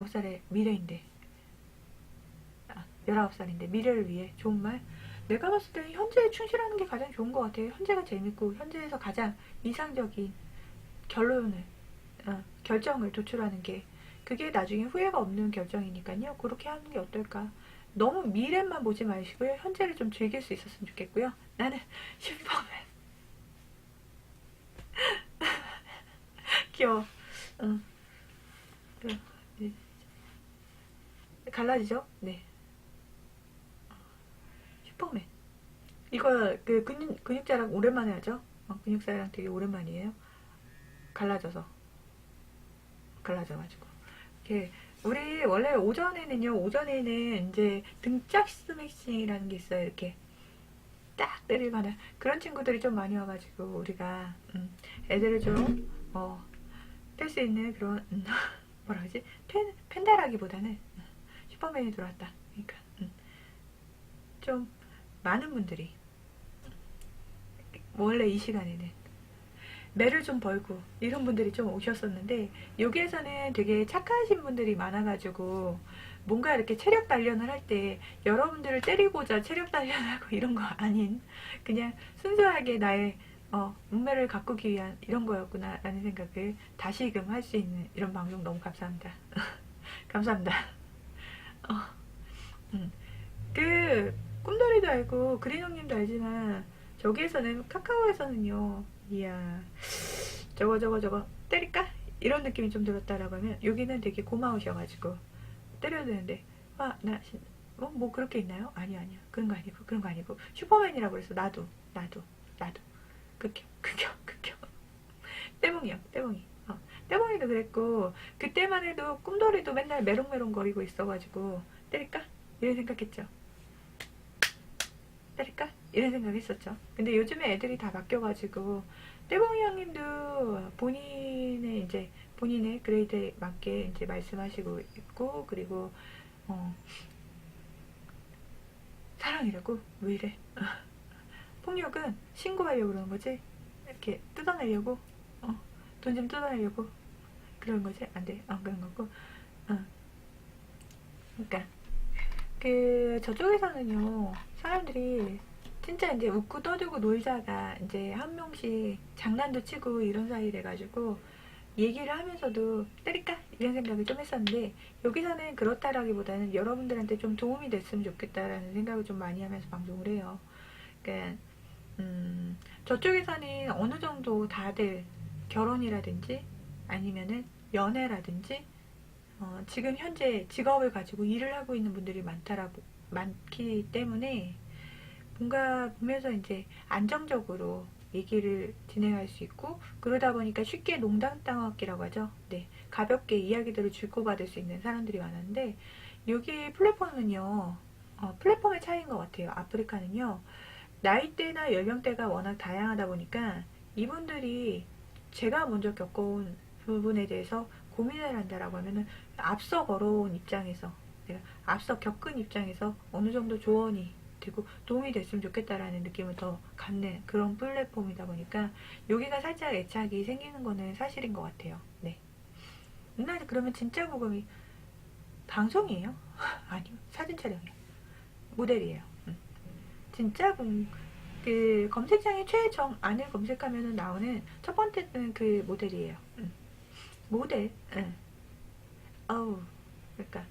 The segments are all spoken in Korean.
19살의 미래인데, 19살인데 미래를 위해 좋은 말. 내가 봤을 때 현재에 충실하는 게 가장 좋은 것 같아요. 현재가 재밌고 현재에서 가장 이상적인 결론을, 결정을 도출하는 게, 그게 나중에 후회가 없는 결정이니까요. 그렇게 하는 게 어떨까. 너무 미래만 보지 마시고요. 현재를 좀 즐길 수 있었으면 좋겠고요. 나는 슈퍼맨. 귀여워. 응. 네. 갈라지죠? 네. 슈퍼맨. 이거 그 근육자랑 오랜만에 하죠? 근육자랑 되게 오랜만이에요. 갈라져서. 갈라져가지고. 이렇게 우리 원래 오전에는 이제 등짝 스매싱이라는 게 있어요. 이렇게 딱 때리고 하는 그런 친구들이 좀 많이 와가지고 우리가 애들을 좀 뗄 수 있는 그런 뭐라 그러지? 팬다라기보다는 슈퍼맨이 들어왔다. 그러니까 좀 많은 분들이 원래 이 시간에는 매를 좀 벌고 이런 분들이 좀 오셨었는데, 여기에서는 되게 착하신 분들이 많아가지고 뭔가 이렇게 체력 단련을 할 때 여러분들을 때리고자 체력 단련을 하고 이런 거 아닌, 그냥 순수하게 나의 운매를 가꾸기 위한 이런 거였구나 라는 생각을 다시금 할 수 있는 이런 방송 너무 감사합니다. 감사합니다. 그 꿈돌이도 알고 그린 형님도 알지만, 저기에서는 카카오에서는요, 이야 저거 때릴까? 이런 느낌이 좀 들었다라고 하면, 여기는 되게 고마우셔가지고 때려도 되는데, 뭐 그렇게 있나요? 아니야 그런 거 아니고 슈퍼맨이라고 그래서 나도 극혐 떼봉이요. 떼봉이도 그랬고, 그때만 해도 꿈돌이도 맨날 메롱메롱 거리고 있어가지고 때릴까? 이런 생각했죠. 때릴까? 이런 생각했었죠. 근데 요즘에 애들이 다 바뀌어가지고, 떼봉이 형님도 본인의 그레이드에 맞게 이제 말씀하시고 있고, 그리고 사랑이라고? 왜 이래? 폭력은 신고하려고 그러는 거지? 이렇게 뜯어내려고? 돈 좀 뜯어내려고? 그런 거지? 안 돼. 그런 거고. 그러니까 저쪽에서는요, 사람들이 진짜 이제 웃고 떠들고 놀다가 이제 한 명씩 장난도 치고 이런 사이 돼가지고 얘기를 하면서도 때릴까? 이런 생각을 좀 했었는데, 여기서는 그렇다라기보다는 여러분들한테 좀 도움이 됐으면 좋겠다라는 생각을 좀 많이 하면서 방송을 해요. 그러니까 저쪽에서는 어느 정도 다들 결혼이라든지 아니면은 연애라든지 지금 현재 직업을 가지고 일을 하고 있는 분들이 많기 때문에, 뭔가 보면서 이제 안정적으로 얘기를 진행할 수 있고, 그러다 보니까 쉽게 농담 따먹기라고 하죠. 네, 가볍게 이야기들을 주고받을 수 있는 사람들이 많았는데, 여기 플랫폼은요, 플랫폼의 차이인 것 같아요. 아프리카는요, 나이대나 연령대가 워낙 다양하다 보니까 이분들이 제가 먼저 겪어온 부분에 대해서 고민을 한다라고 하면은, 앞서 걸어온 입장에서, 내가 앞서 겪은 입장에서 어느 정도 조언이 되고 도움이 됐으면 좋겠다라는 느낌을 더 갖는 그런 플랫폼이다 보니까, 여기가 살짝 애착이 생기는 거는 사실인 것 같아요. 네. 누나, 그러면 진짜 복음이 방송이에요? 아니요, 사진 촬영이에요. 모델이에요. 진짜 그 검색창에 최정안을 검색하면 나오는 첫 번째는 그 모델이에요. 모델. 그러니까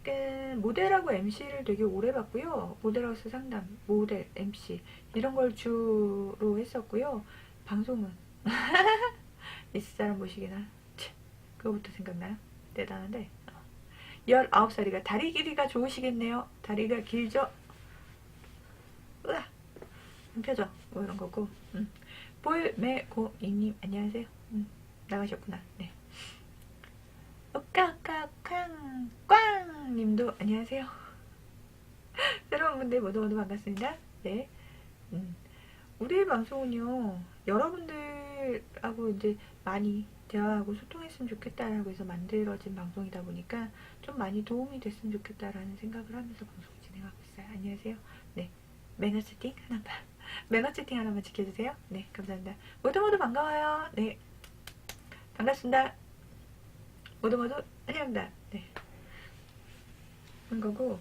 그 모델하고 MC를 되게 오래 봤고요. 모델하우스 상담, 모델, MC 이런 걸 주로 했었고요. 방송은 미스 사람 보시기나 그거부터 생각나요? 대단한데. 19살이가 다리 길이가 좋으시겠네요. 다리가 길죠? 으아! 표정 뭐 이런 거고. 볼메고이님 안녕하세요. 나가셨구나. 네. 꽝 님도 안녕하세요. 새로운 분들 모두 반갑습니다. 네. 우리 방송은요, 여러분들하고 이제 많이 대화하고 소통했으면 좋겠다라고 해서 만들어진 방송이다 보니까 좀 많이 도움이 됐으면 좋겠다라는 생각을 하면서 방송을 진행하고 있어요. 안녕하세요. 네. 매너 채팅 하나만 지켜주세요. 네, 감사합니다. 모두 반가워요. 네, 반갑습니다. 모두 환영합니다. 네. 그런 거고,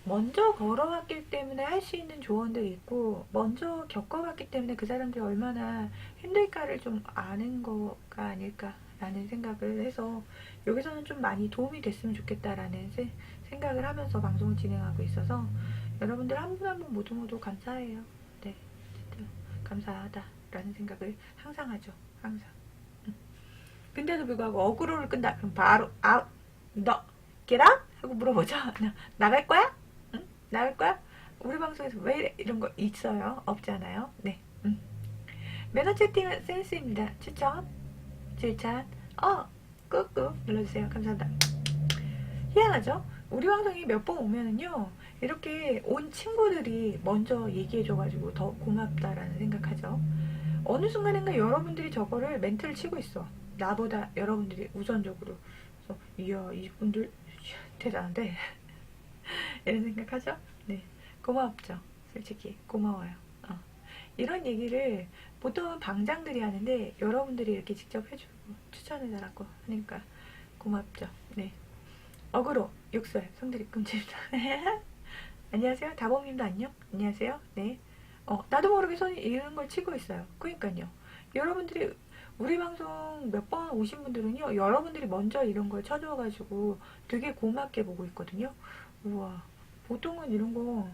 먼저 걸어왔기 때문에 할 수 있는 조언들이 있고, 먼저 겪어봤기 때문에 그 사람들이 얼마나 힘들까를 좀 아는 거가 아닐까라는 생각을 해서, 여기서는 좀 많이 도움이 됐으면 좋겠다라는 생각을 하면서 방송을 진행하고 있어서, 여러분들 한 분 한 분 모두 감사해요. 네, 진짜 감사하다라는 생각을 항상 하죠. 항상. 근데도 불구하고 어그로를 끈다. 그럼 바로 너 get out? 하고 물어보죠. 나갈 거야? 응? 나갈 거야? 우리 방송에서 왜 이래? 이런 거 있어요? 없잖아요. 네. 매너 채팅은 센스입니다. 추천, 질찬, 꾹꾹 눌러주세요. 감사합니다. 희한하죠? 우리 방송이 몇 번 오면은요, 이렇게 온 친구들이 먼저 얘기해줘가지고 더 고맙다라는 생각하죠. 어느 순간인가 여러분들이 저거를 멘트를 치고 있어. 나보다 여러분들이 우선적으로. 그래서 이야, 이분들 대단한데 이런 생각하죠? 네, 고맙죠. 솔직히 고마워요. 이런 얘기를 보통은 방장들이 하는데 여러분들이 이렇게 직접 해주고 추천해달라고 하니까 고맙죠. 네. 어그로 육설 성들이 꿈집니다. 안녕하세요. 다봉님도 안녕. 안녕하세요. 네. 나도 모르게 손이 이런 걸 치고 있어요. 그러니까요. 여러분들이 우리 방송 몇 번 오신 분들은요, 여러분들이 먼저 이런 걸 쳐줘가지고 되게 고맙게 보고 있거든요. 우와, 보통은 이런 거,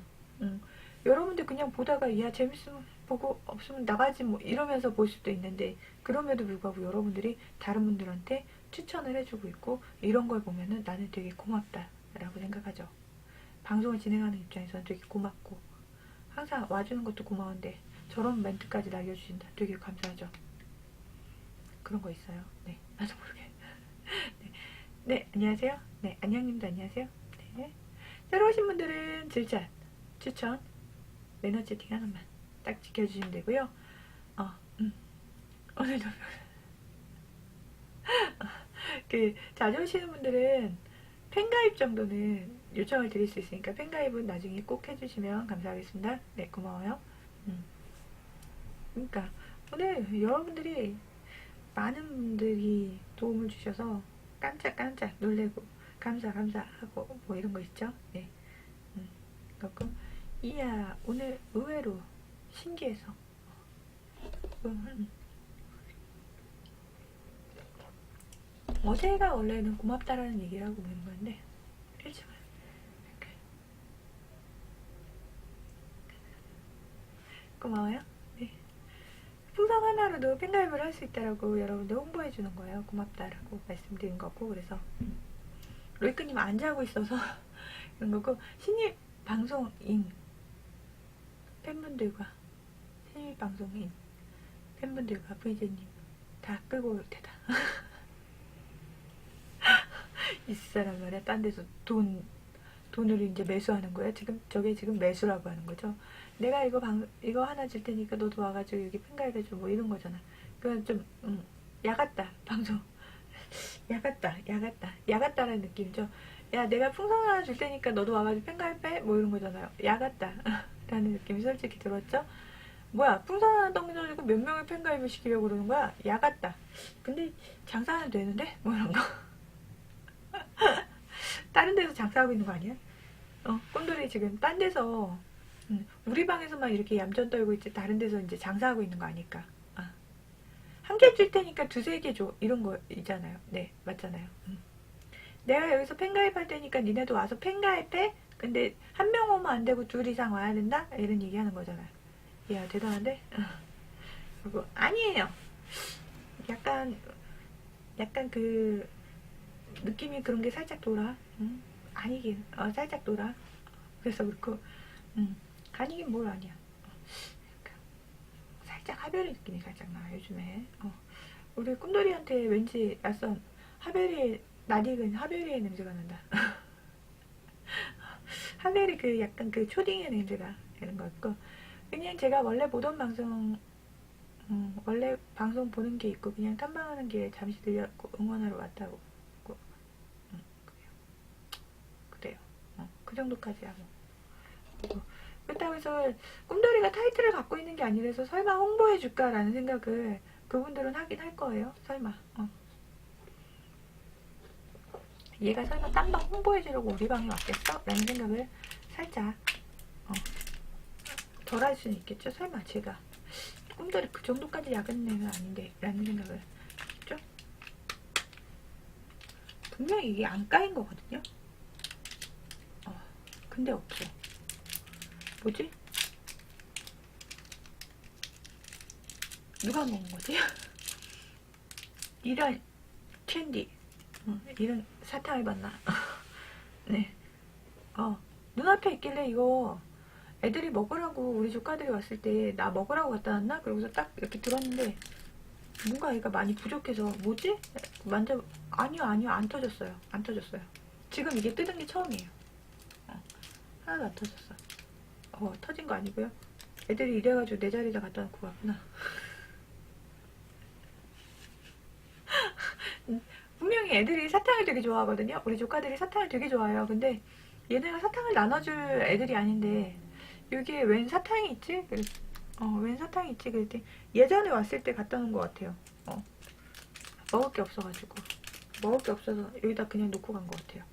여러분들 그냥 보다가, 야, 재밌으면 보고, 없으면 나가지, 뭐, 이러면서 볼 수도 있는데, 그럼에도 불구하고 여러분들이 다른 분들한테 추천을 해주고 있고, 이런 걸 보면은 나는 되게 고맙다라고 생각하죠. 방송을 진행하는 입장에서는 되게 고맙고, 항상 와주는 것도 고마운데, 저런 멘트까지 날려주신다. 되게 감사하죠. 그런 거 있어요. 네, 나도 모르게. 네, 네, 안녕하세요. 네, 안녕님도 안녕하세요. 네, 새로 오신 분들은 질찬, 추천, 매너 채팅 하나만 딱 지켜주시면 되고요. 오늘도 자주 오시는 분들은 팬가입 정도는 요청을 드릴 수 있으니까 팬가입은 나중에 꼭 해주시면 감사하겠습니다. 네, 고마워요. 그러니까 오늘 여러분들이 많은 분들이 도움을 주셔서 깜짝깜짝 놀래고 감사하고 뭐 이런 거 있죠. 네. 그렇고 이야, 오늘 의외로 신기해서 어제가 원래는 고맙다라는 얘기를 하고 있는 건데 일찍 고마워요. 네. 풍선 하나로도 팬가입을 할 수 있다라고 여러분들 홍보해주는 거예요. 고맙다라고 말씀드린 거고, 그래서 로이크님 안 자고 있어서 이런 거고, 신입 방송인 팬분들과 신입 방송인 팬분들과 VJ님 다 끌고 올 테다. 이 사람 말이야, 딴 데서 돈을 이제 매수하는 거야. 저게 지금 매수라고 하는 거죠. 내가 이거 하나 줄 테니까 너도 와가지고 여기 팬가입 해줘, 뭐 이런 거잖아. 그건 좀 야같다 방송. 야같다라는 느낌이죠. 야, 내가 풍선 하나 줄 테니까 너도 와가지고 팬가입해, 뭐 이런 거잖아요. 야같다 라는 느낌이 솔직히 들었죠. 뭐야, 풍선 하나 던져주고 몇 명의 팬가입을 시키려고 그러는 거야. 야같다. 근데 장사는 되는데 뭐 이런 거. 다른 데서 장사하고 있는 거 아니야? 꼰돌이 지금 딴 데서 우리 방에서만 이렇게 얌전 떨고 있지, 다른 데서 이제 장사하고 있는 거 아닐까? 한 개 줄 테니까 두세 개 줘, 이런 거 있잖아요. 네, 맞잖아요. 내가 여기서 팬가입할 테니까 니네도 와서 팬가입해? 근데 한 명 오면 안 되고 둘 이상 와야 된다? 이런 얘기 하는 거잖아요. 이야, 대단한데? 그리고 아니에요. 약간 그 느낌이 그런 게 살짝 돌아. 아니긴 살짝 돌아. 그래서 그렇고 아니긴 뭘 아니야. 살짝 하별이 느낌이 살짝 나 요즘에. 우리 꿈돌이한테 왠지 낯선 낯익은 하별이의 냄새가 난다. 하별이 그 약간 그 초딩의 냄새가 이런 거 있고, 그냥 제가 원래 보던 방송, 원래 방송 보는 게 있고 그냥 탐방하는 게 잠시 들렸고 응원하러 왔다고. 그래요. 그 정도까지야 뭐. 그렇다고 해서 꿈돌이가 타이틀을 갖고 있는 게 아니라서 설마 홍보해줄까라는 생각을 그분들은 하긴 할 거예요. 설마. 얘가 설마 딴 방 홍보해주려고 우리 방에 왔겠어? 라는 생각을 살짝 덜 할 수는 있겠죠. 설마 제가 꿈돌이 그 정도까지 야근 애는 아닌데 라는 생각을 했죠. 분명히 이게 안 까인 거거든요. 근데 없어. 뭐지? 누가 먹은 거지? 이런 캔디, 이런 사탕을 봤나? 네. 눈앞에 있길래 이거 애들이 먹으라고 우리 조카들이 왔을 때 나 먹으라고 갖다 놨나? 그러고서 딱 이렇게 들었는데 뭔가 얘가 많이 부족해서 뭐지? 아니요 안 터졌어요. 안 터졌어요. 지금 이게 뜯은 게 처음이에요. 하나도 안 터졌어. 터진 거 아니고요. 애들이 이래가지고 내 자리에다 갖다 놓고 갔구나. 분명히 애들이 사탕을 되게 좋아하거든요. 우리 조카들이 사탕을 되게 좋아해요. 근데 얘네가 사탕을 나눠줄 애들이 아닌데 여기에 웬 사탕이 있지? 웬 사탕이 있지? 그랬더니 예전에 왔을 때 갖다 놓은 것 같아요. 먹을 게 없어가지고 먹을 게 없어서 여기다 그냥 놓고 간 것 같아요.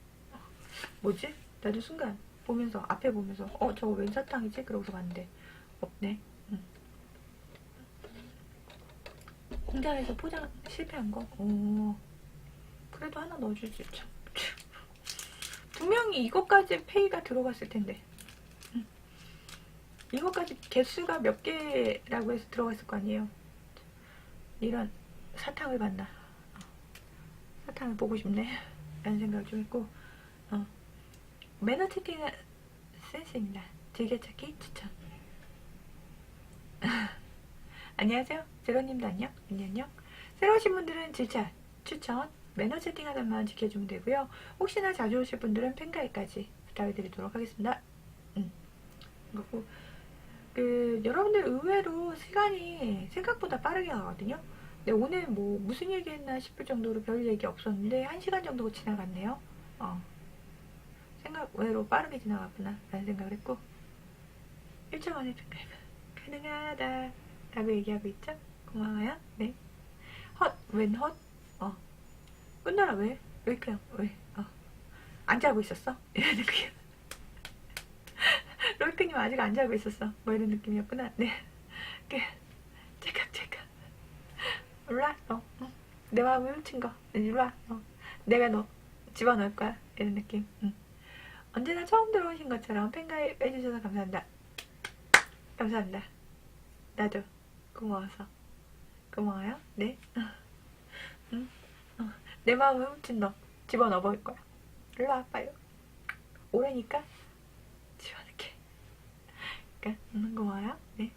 뭐지? 나도 순간 보면서 앞에 보면서 저거 웬 사탕이지? 그러고서 봤는데 없네. 공장에서 포장 실패한 거? 그래도 하나 넣어주지. 참. 분명히 이것까지 페이가 들어갔을 텐데. 이것까지 개수가 몇 개라고 해서 들어갔을 거 아니에요. 이런 사탕을 봤나. 사탕을 보고 싶네 라는 생각을 좀 했고, 매너 채팅은 센스입니다. 즐겨찾기 추천. 안녕하세요. 제로님도 안녕. 새로 오신 분들은 질차 추천, 매너 채팅하단만 지켜주면 되고요. 혹시나 자주 오실 분들은 팬가입까지 부탁을 드리도록 하겠습니다. 그리고 여러분들 의외로 시간이 생각보다 빠르게 가거든요. 근데 오늘 뭐 무슨 얘기했나 싶을 정도로 별 얘기 없었는데 1시간 정도가 지나갔네요. 생각 외로 빠르게 지나갔구나 라는 생각을 했고, 1초 만에 팬가입 가능하다 라고 얘기하고 있죠. 고마워요. 네. 웬 헛? 끝나라 왜? 왜 그냥 왜? 안 자고 있었어? 이런 느낌. 롤크님 아직 안 자고 있었어. 뭐 이런 느낌이었구나. 네. 잠깐. 일로와, 내 마음을 훔친 거. 일로와, 내가 너 집어넣을 거야. 이런 느낌. 언제나 처음 들어오신 것처럼 팬가입 해주셔서 감사합니다. 감사합니다. 나도 고마워서. 고마워요. 네. 내 마음을 훔친 너 집어넣어버릴 거야. 일로와, 빨리. 오래니까 집어넣게. 그러니까 고마워요. 네.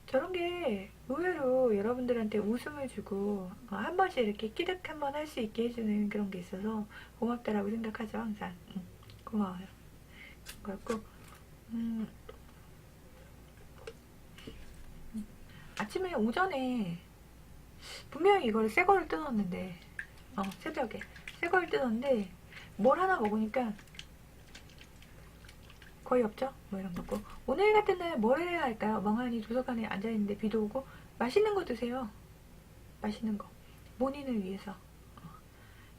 저런 게 의외로 여러분들한테 웃음을 주고 한 번씩 이렇게 끼득 한번 할 수 있게 해주는 그런 게 있어서 고맙다라고 생각하죠. 항상. 고마워요. 그렇고 아침에 오전에 분명히 이걸 새 거를 뜯었는데 새벽에 새 거를 뜯었는데 뭘 하나 먹으니까 거의 없죠? 뭐 이런 거고, 오늘 같은 날 뭘 해야 할까요? 멍하니 도서관에 앉아있는데 비도 오고 맛있는 거 드세요. 맛있는 거 본인을 위해서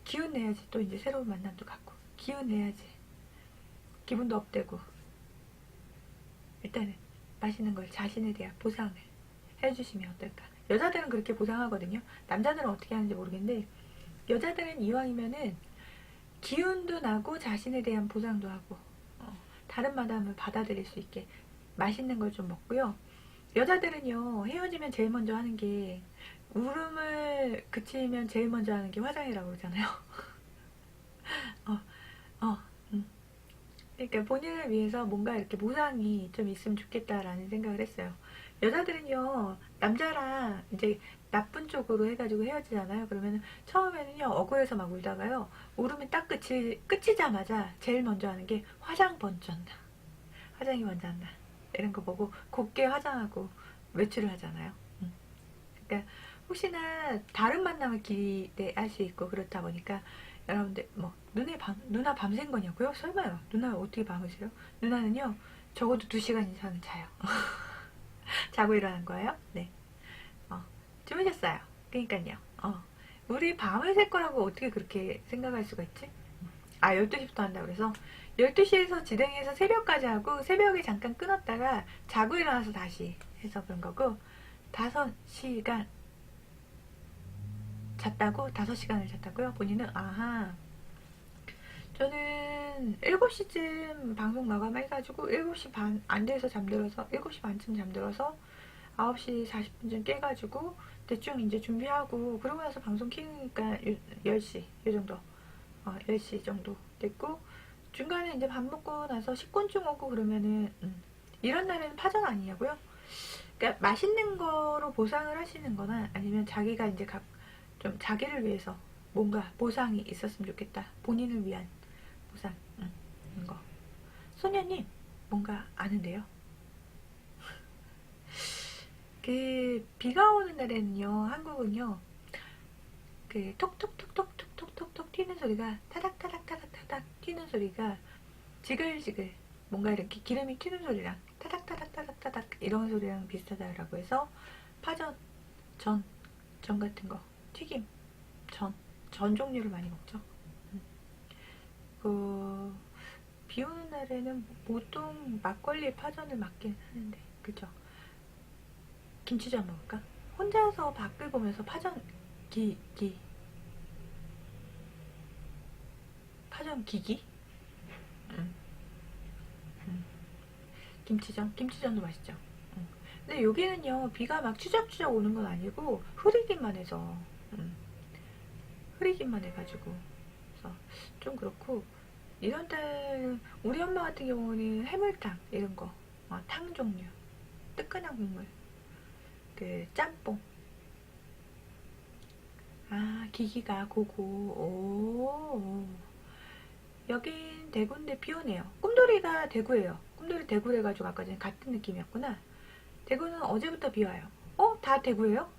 기운 내야지. 또 이제 새로운 만남도 갖고 기운 내야지. 기분도 업되고 일단은 맛있는 걸 자신에 대한 보상을 해주시면 어떨까. 여자들은 그렇게 보상하거든요. 남자들은 어떻게 하는지 모르겠는데 여자들은 이왕이면은 기운도 나고 자신에 대한 보상도 하고 다른 마담을 받아들일 수 있게 맛있는 걸 좀 먹고요. 여자들은요, 헤어지면 제일 먼저 하는 게, 울음을 그치면 제일 먼저 하는 게 화장이라고 그러잖아요. 그러니까 본인을 위해서 뭔가 이렇게 보상이 좀 있으면 좋겠다라는 생각을 했어요. 여자들은요, 남자랑 이제 나쁜 쪽으로 해가지고 헤어지잖아요. 그러면 처음에는요, 억울해서 막 울다가요, 울음이 딱 끝이자마자 제일 먼저 하는 게 화장 먼저 한다. 화장이 먼저 한다. 이런 거 보고 곱게 화장하고 외출을 하잖아요. 그러니까 혹시나 다른 만남을 기대할 수 있고 그렇다 보니까 여러분들 뭐 누나 밤샌 거냐고요? 설마요. 누나 어떻게 밤을 새요? 누나는요 적어도 2시간 이상은 자요. 자고 일어난 거예요. 네. 주무셨어요. 그러니까요. 우리 밤을 샐 거라고 어떻게 그렇게 생각할 수가 있지? 아, 12시부터 한다 그래서 12시에서 진행해서 새벽까지 하고 새벽에 잠깐 끊었다가 자고 일어나서 다시 해서 그런 거고 5시간 잤다고? 5시간을 잤다고요? 본인은? 아하. 저는 7시쯤 방송 마감해가지고 7시 반 안 돼서 잠들어서 7시 반쯤 잠들어서 9시 40분쯤 깨가지고 대충 이제 준비하고 그러고 나서 방송 키우니까 10시 이 정도 10시 정도 됐고 중간에 이제 밥 먹고 나서 식곤증 오고 그러면은 이런 날에는 파전 아니냐고요? 그러니까 맛있는 거로 보상을 하시는 거나 아니면 자기가 이제 좀 자기를 위해서 뭔가 보상이 있었으면 좋겠다. 본인을 위한 보상 이런 거. 소녀님 뭔가 아는데요? 그 비가 오는 날에는요 한국은요 그 톡톡톡톡톡톡톡 튀는 소리가 타닥타닥타닥타닥 튀는 소리가 지글지글 뭔가 이렇게 기름이 튀는 소리랑 타닥타닥타닥타닥 이런 소리랑 비슷하다라고 해서 파전, 전 같은 거 튀김, 전 종류를 많이 먹죠. 그 비 오는 날에는 보통 막걸리에 파전을 맞긴 하는데 그죠? 김치전 먹을까? 혼자서 밖을 보면서 파전 파전 기기? 음, 음. 김치전도 맛있죠. 근데 여기는요 비가 막 추적추적 오는 건 아니고 흐리기만 해서 흐리기만 해가지고 그래서 좀 그렇고 이런 때 우리 엄마 같은 경우는 해물탕 이런 거 탕 종류 뜨끈한 국물 그 짬뽕 아 기기가 고고 오 여긴 대구인데 비 오네요. 꿈돌이가 대구예요. 꿈돌이 대구래가지고 아까 전에 같은 느낌이었구나. 대구는 어제부터 비 와요. 다 대구예요?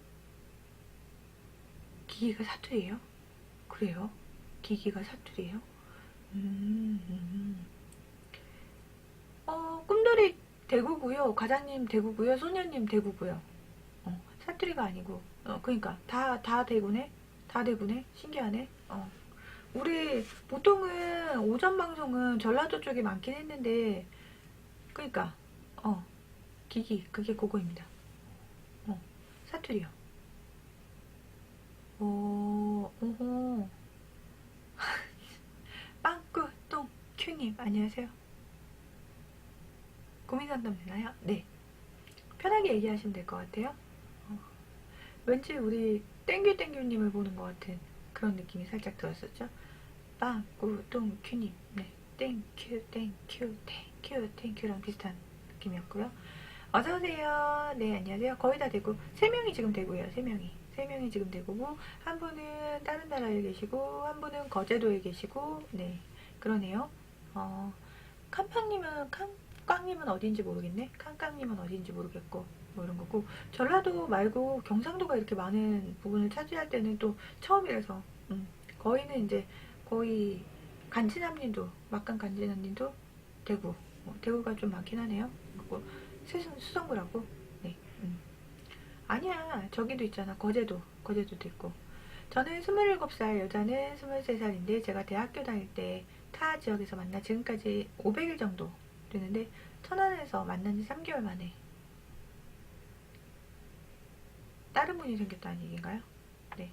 기기가 사투리예요? 그래요? 기기가 사투리예요? 꿈돌이 대구고요. 과장님 대구고요. 소녀님 대구고요. 사투리가 아니고. 그러니까 다 대구네. 다 대구네. 신기하네. 우리 보통은 오전 방송은 전라도 쪽이 많긴 했는데 그러니까 기기 그게 그거입니다. 사투리요. 오호. 빵꾸똥 큐님 안녕하세요. 고민 상담 되나요? 네. 편하게 얘기하시면 될 것 같아요. 왠지 우리 땡규님을 보는 것 같은 그런 느낌이 살짝 들었었죠. 빵꾸똥 큐님 네. 땡큐랑 비슷한 느낌이었고요. 어서오세요. 네, 안녕하세요. 거의 다 되고, 3명이 지금 되고요. 3명이 지금 되고, 한 분은 다른 나라에 계시고, 한 분은 거제도에 계시고, 네, 그러네요. 깡깡님은 어딘지 모르겠네. 깡깡님은 어딘지 모르겠고, 뭐 이런 거고, 전라도 말고 경상도가 이렇게 많은 부분을 차지할 때는 또 처음이라서, 거의는 이제, 거의 간지남님도, 막간 간지남님도 대구, 대구가 좀 많긴 하네요. 그리고 수성구라고? 네. 아니야. 저기도 있잖아. 거제도도 있고. 저는 27살, 여자는 23살인데 제가 대학교 다닐 때 타 지역에서 만나 지금까지 500일 정도 되는데 천안에서 만난 지 3개월 만에 다른 분이 생겼다는 얘기인가요? 네.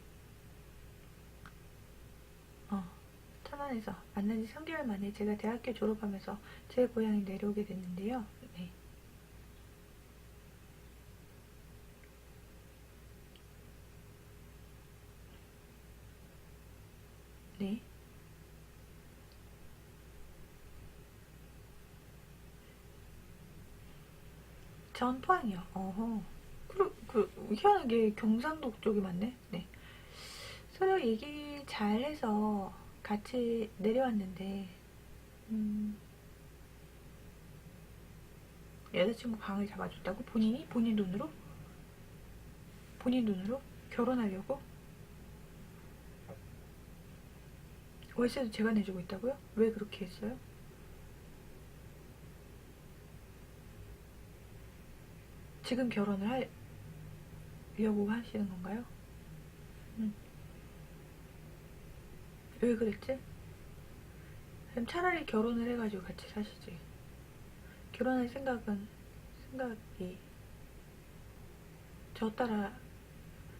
천안에서 만난 지 3개월 만에 제가 대학교 졸업하면서 제 고향에 내려오게 됐는데요. 네. 네. 전 포항이요. 어허. 희한하게 경상도 쪽이 많네. 네. 서로 얘기 잘해서 같이 내려왔는데, 여자친구 방을 잡아줬다고? 본인 돈으로? 본인 돈으로? 결혼하려고? 월세도 제가 내주고 있다고요? 왜 그렇게 했어요? 지금 결혼을 하려고 하시는 건가요? 왜 그랬지? 그럼 차라리 결혼을 해가지고 같이 사시지. 결혼할 생각이 저 따라,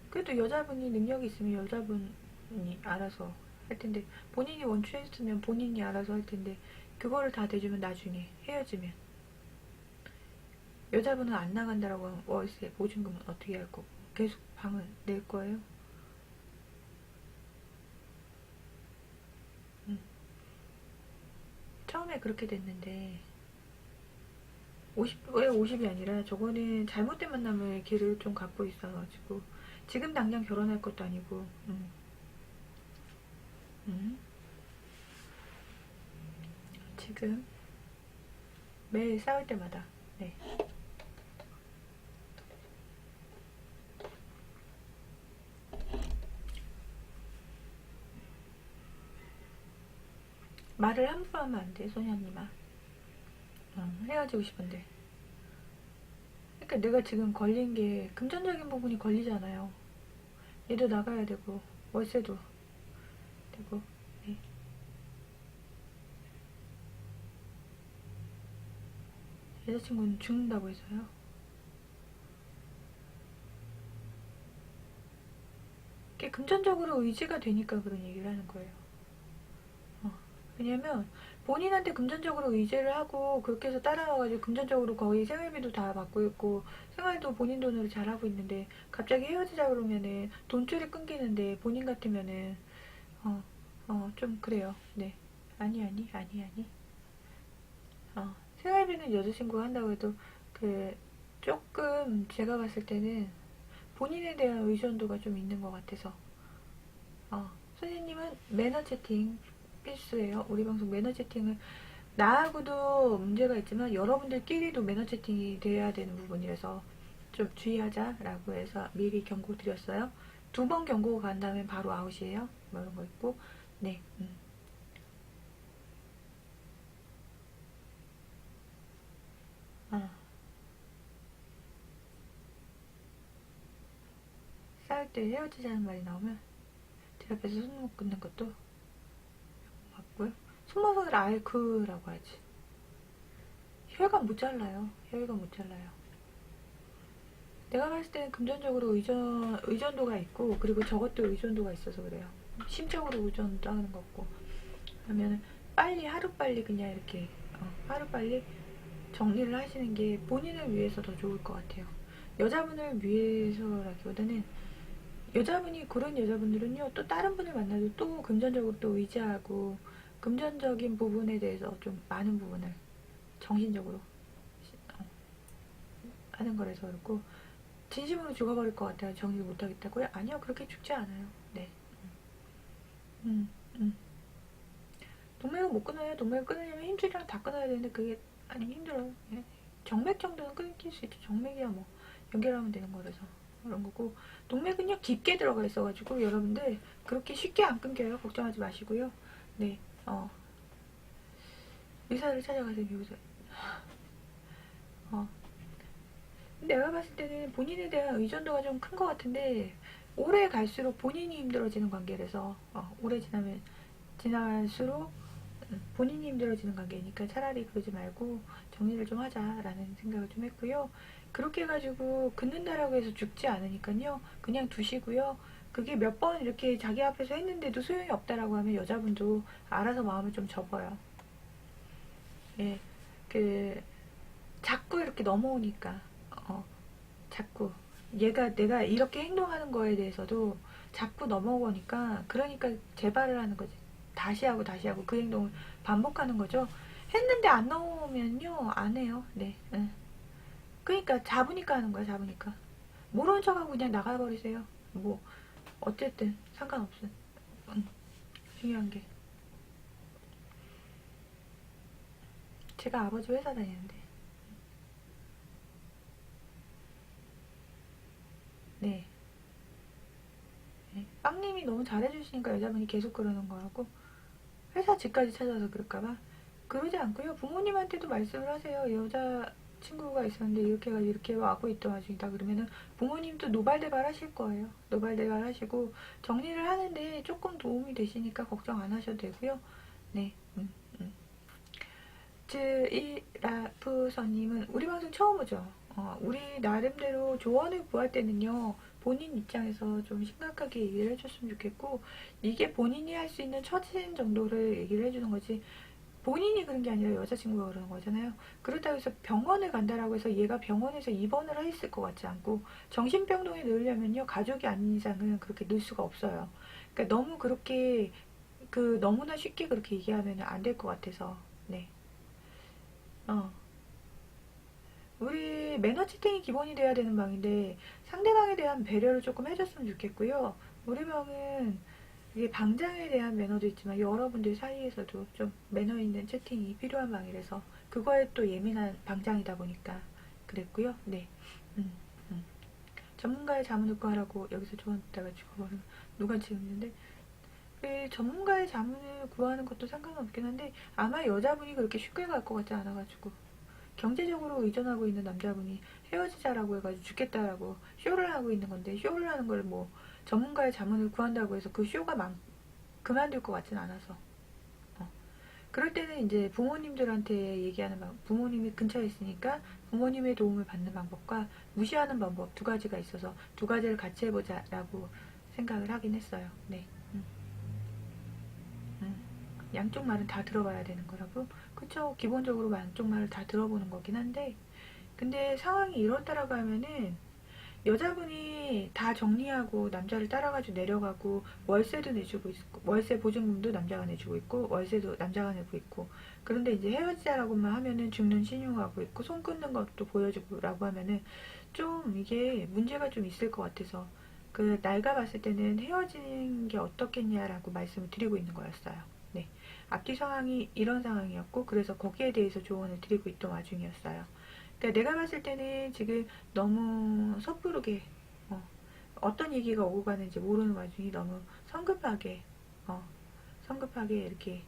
그래도 여자분이 능력이 있으면 여자분이 알아서 할 텐데, 본인이 원추했으면 본인이 알아서 할 텐데, 그거를 다 대주면 나중에 헤어지면 여자분은 안 나간다라고 하면 월세 보증금은 어떻게 할 거고 계속 방을 낼 거예요? 처음에 그렇게 됐는데 왜 50이 아니라 저거는 잘못된 만남의 길을 좀 갖고 있어가지고 지금 당장 결혼할 것도 아니고 음. 지금 매일 싸울 때마다 네. 말을 함부로 하면 안 돼, 소녀님아. 헤어지고 싶은데. 그러니까 내가 지금 걸린 게 금전적인 부분이 걸리잖아요. 얘도 나가야 되고 월세도 되고. 네. 여자친구는 죽는다고 해서요. 그게 금전적으로 의지가 되니까 그런 얘기를 하는 거예요. 왜냐면 본인한테 금전적으로 의지를 하고 그렇게 해서 따라와가지고 금전적으로 거의 생활비도 다 받고 있고 생활도 본인 돈으로 잘하고 있는데 갑자기 헤어지자 그러면은 돈줄이 끊기는데 본인 같으면은 좀 그래요. 네. 아니. 생활비는 여자친구가 한다고 해도 그 조금 제가 봤을 때는 본인에 대한 의존도가 좀 있는 것 같아서 선생님은 매너 채팅 필수예요. 우리 방송 매너 채팅은 나하고도 문제가 있지만 여러분들끼리도 매너 채팅이 돼야 되는 부분이라서 좀 주의하자라고 해서 미리 경고 드렸어요. 2번 경고가 간 다음에 바로 아웃이에요. 뭐 이런 거 있고 네. 싸울 때 헤어지자는 말이 나오면 제 앞에서 손목 끊는 것도 맞고요. 손목을 알크라고 하지. 혈관 못 잘라요. 혈관 못 잘라요. 내가 봤을 때는 금전적으로 의존도가 있고 그리고 저것도 의존도가 있어서 그래요. 심적으로 의존도 하는 거 같고 그러면 빨리 하루빨리 그냥 이렇게 하루빨리 정리를 하시는 게 본인을 위해서 더 좋을 것 같아요. 여자분을 위해서라기보다는 여자분이 그런 여자분들은요 또 다른 분을 만나도 또 금전적으로 또 의지하고 금전적인 부분에 대해서 좀 많은 부분을 정신적으로 하는 거라서 그렇고 진심으로 죽어버릴 것 같아요. 정리 못하겠다고요? 아니요 그렇게 죽지 않아요. 네. 음, 음. 동맥을 못 끊어요. 동맥을 끊으려면 힘줄이랑 다 끊어야 되는데 그게 아니면 힘들어요. 예. 정맥 정도는 끊길 수 있죠. 정맥이야 뭐 연결하면 되는 거라서 그런 거고 동맥은요 깊게 들어가 있어가지고 여러분들 그렇게 쉽게 안 끊겨요. 걱정하지 마시고요. 네, 의사를 찾아가세요. 의사. 내가 봤을 때는 본인에 대한 의존도가 좀 큰 것 같은데 오래 갈수록 본인이 힘들어지는 관계라서 오래 지날수록 본인이 힘들어지는 관계니까 차라리 그러지 말고 정리를 좀 하자라는 생각을 좀 했고요. 그렇게 해가지고 긋는다라고 해서 죽지 않으니까요. 그냥 두시고요. 그게 몇 번 이렇게 자기 앞에서 했는데도 소용이 없다라고 하면 여자분도 알아서 마음을 좀 접어요. 예, 그 자꾸 이렇게 넘어오니까 자꾸 내가 이렇게 행동하는 거에 대해서도 자꾸 넘어오니까 그러니까 재발을 하는 거지. 다시 하고 그 행동을 반복하는 거죠. 했는데 안 넘어오면요 안 해요. 네. 응. 그러니까 잡으니까 하는 거야. 잡으니까 모르는 척하고 그냥 나가버리세요. 뭐 어쨌든 상관없음. 중요한 게 제가 아버지 회사 다니는데 네. 네. 빵님이 너무 잘해주시니까 여자분이 계속 그러는 거라고 회사 집까지 찾아서 그럴까봐 그러지 않고요. 부모님한테도 말씀을 하세요. 여자 친구가 있었는데 이렇게 해가지고 이렇게 와고 있던 와중이다 그러면은 부모님도 노발대발 하실 거예요. 노발대발 하시고 정리를 하는데 조금 도움이 되시니까 걱정 안 하셔도 되고요. 네. 즈이라프서님은 우리 방송 처음 오죠? 우리 나름대로 조언을 구할 때는요, 본인 입장에서 좀 심각하게 얘기를 해줬으면 좋겠고, 이게 본인이 할 수 있는 처진 정도를 얘기를 해주는 거지, 본인이 그런 게 아니라 여자친구가 그러는 거잖아요. 그렇다고 해서 병원을 간다라고 해서 얘가 병원에서 입원을 했을 것 같지 않고, 정신병동에 넣으려면요, 가족이 아닌 이상은 그렇게 넣을 수가 없어요. 그러니까 너무 그렇게, 너무나 쉽게 그렇게 얘기하면 안 될 것 같아서, 네. 어. 우리 매너 채팅이 기본이 돼야 되는 방인데 상대방에 대한 배려를 조금 해줬으면 좋겠고요. 우리 방은 이게 방장에 대한 매너도 있지만 여러분들 사이에서도 좀 매너 있는 채팅이 필요한 방이라서 그거에 또 예민한 방장이다 보니까 그랬고요. 네. 음, 음. 전문가의 자문을 구하라고 여기서 조언 듣다가지고 그거는 누가 지었는데 전문가의 자문을 구하는 것도 상관없긴 한데 아마 여자분이 그렇게 쉽게 갈 것 같지 않아가지고 경제적으로 의존하고 있는 남자분이 헤어지자라고 해가지고 죽겠다라고 쇼를 하고 있는 건데 쇼를 하는 걸 뭐 전문가의 자문을 구한다고 해서 그 쇼가 그만둘 것 같진 않아서 그럴 때는 이제 부모님들한테 얘기하는 방법, 부모님이 근처에 있으니까 부모님의 도움을 받는 방법과 무시하는 방법 두 가지가 있어서 두 가지를 같이 해보자라고 생각을 하긴 했어요. 네. 음, 음. 양쪽 말은 다 들어봐야 되는 거라고? 그쵸. 기본적으로 양쪽 말을 다 들어보는 거긴 한데 근데 상황이 이렇다라고 하면은 여자분이 다 정리하고 남자를 따라가지고 내려가고 월세도 내주고 있고 월세 보증금도 남자가 내주고 있고 월세도 남자가 내고 있고 그런데 이제 헤어지자라고만 하면은 죽는 신용하고 있고 손 끊는 것도 보여주고라고 하면은 좀 이게 문제가 좀 있을 것 같아서 낡아 봤을 때는 헤어지는 게 어떻겠냐라고 말씀을 드리고 있는 거였어요. 네. 앞뒤 상황이 이런 상황이었고 그래서 거기에 대해서 조언을 드리고 있던 와중이었어요. 그러니까 내가 봤을 때는 지금 너무 섣부르게 떤 얘기가 오고 가는지 모르는 와중에 너무 성급하게 어, 성급하게 이렇게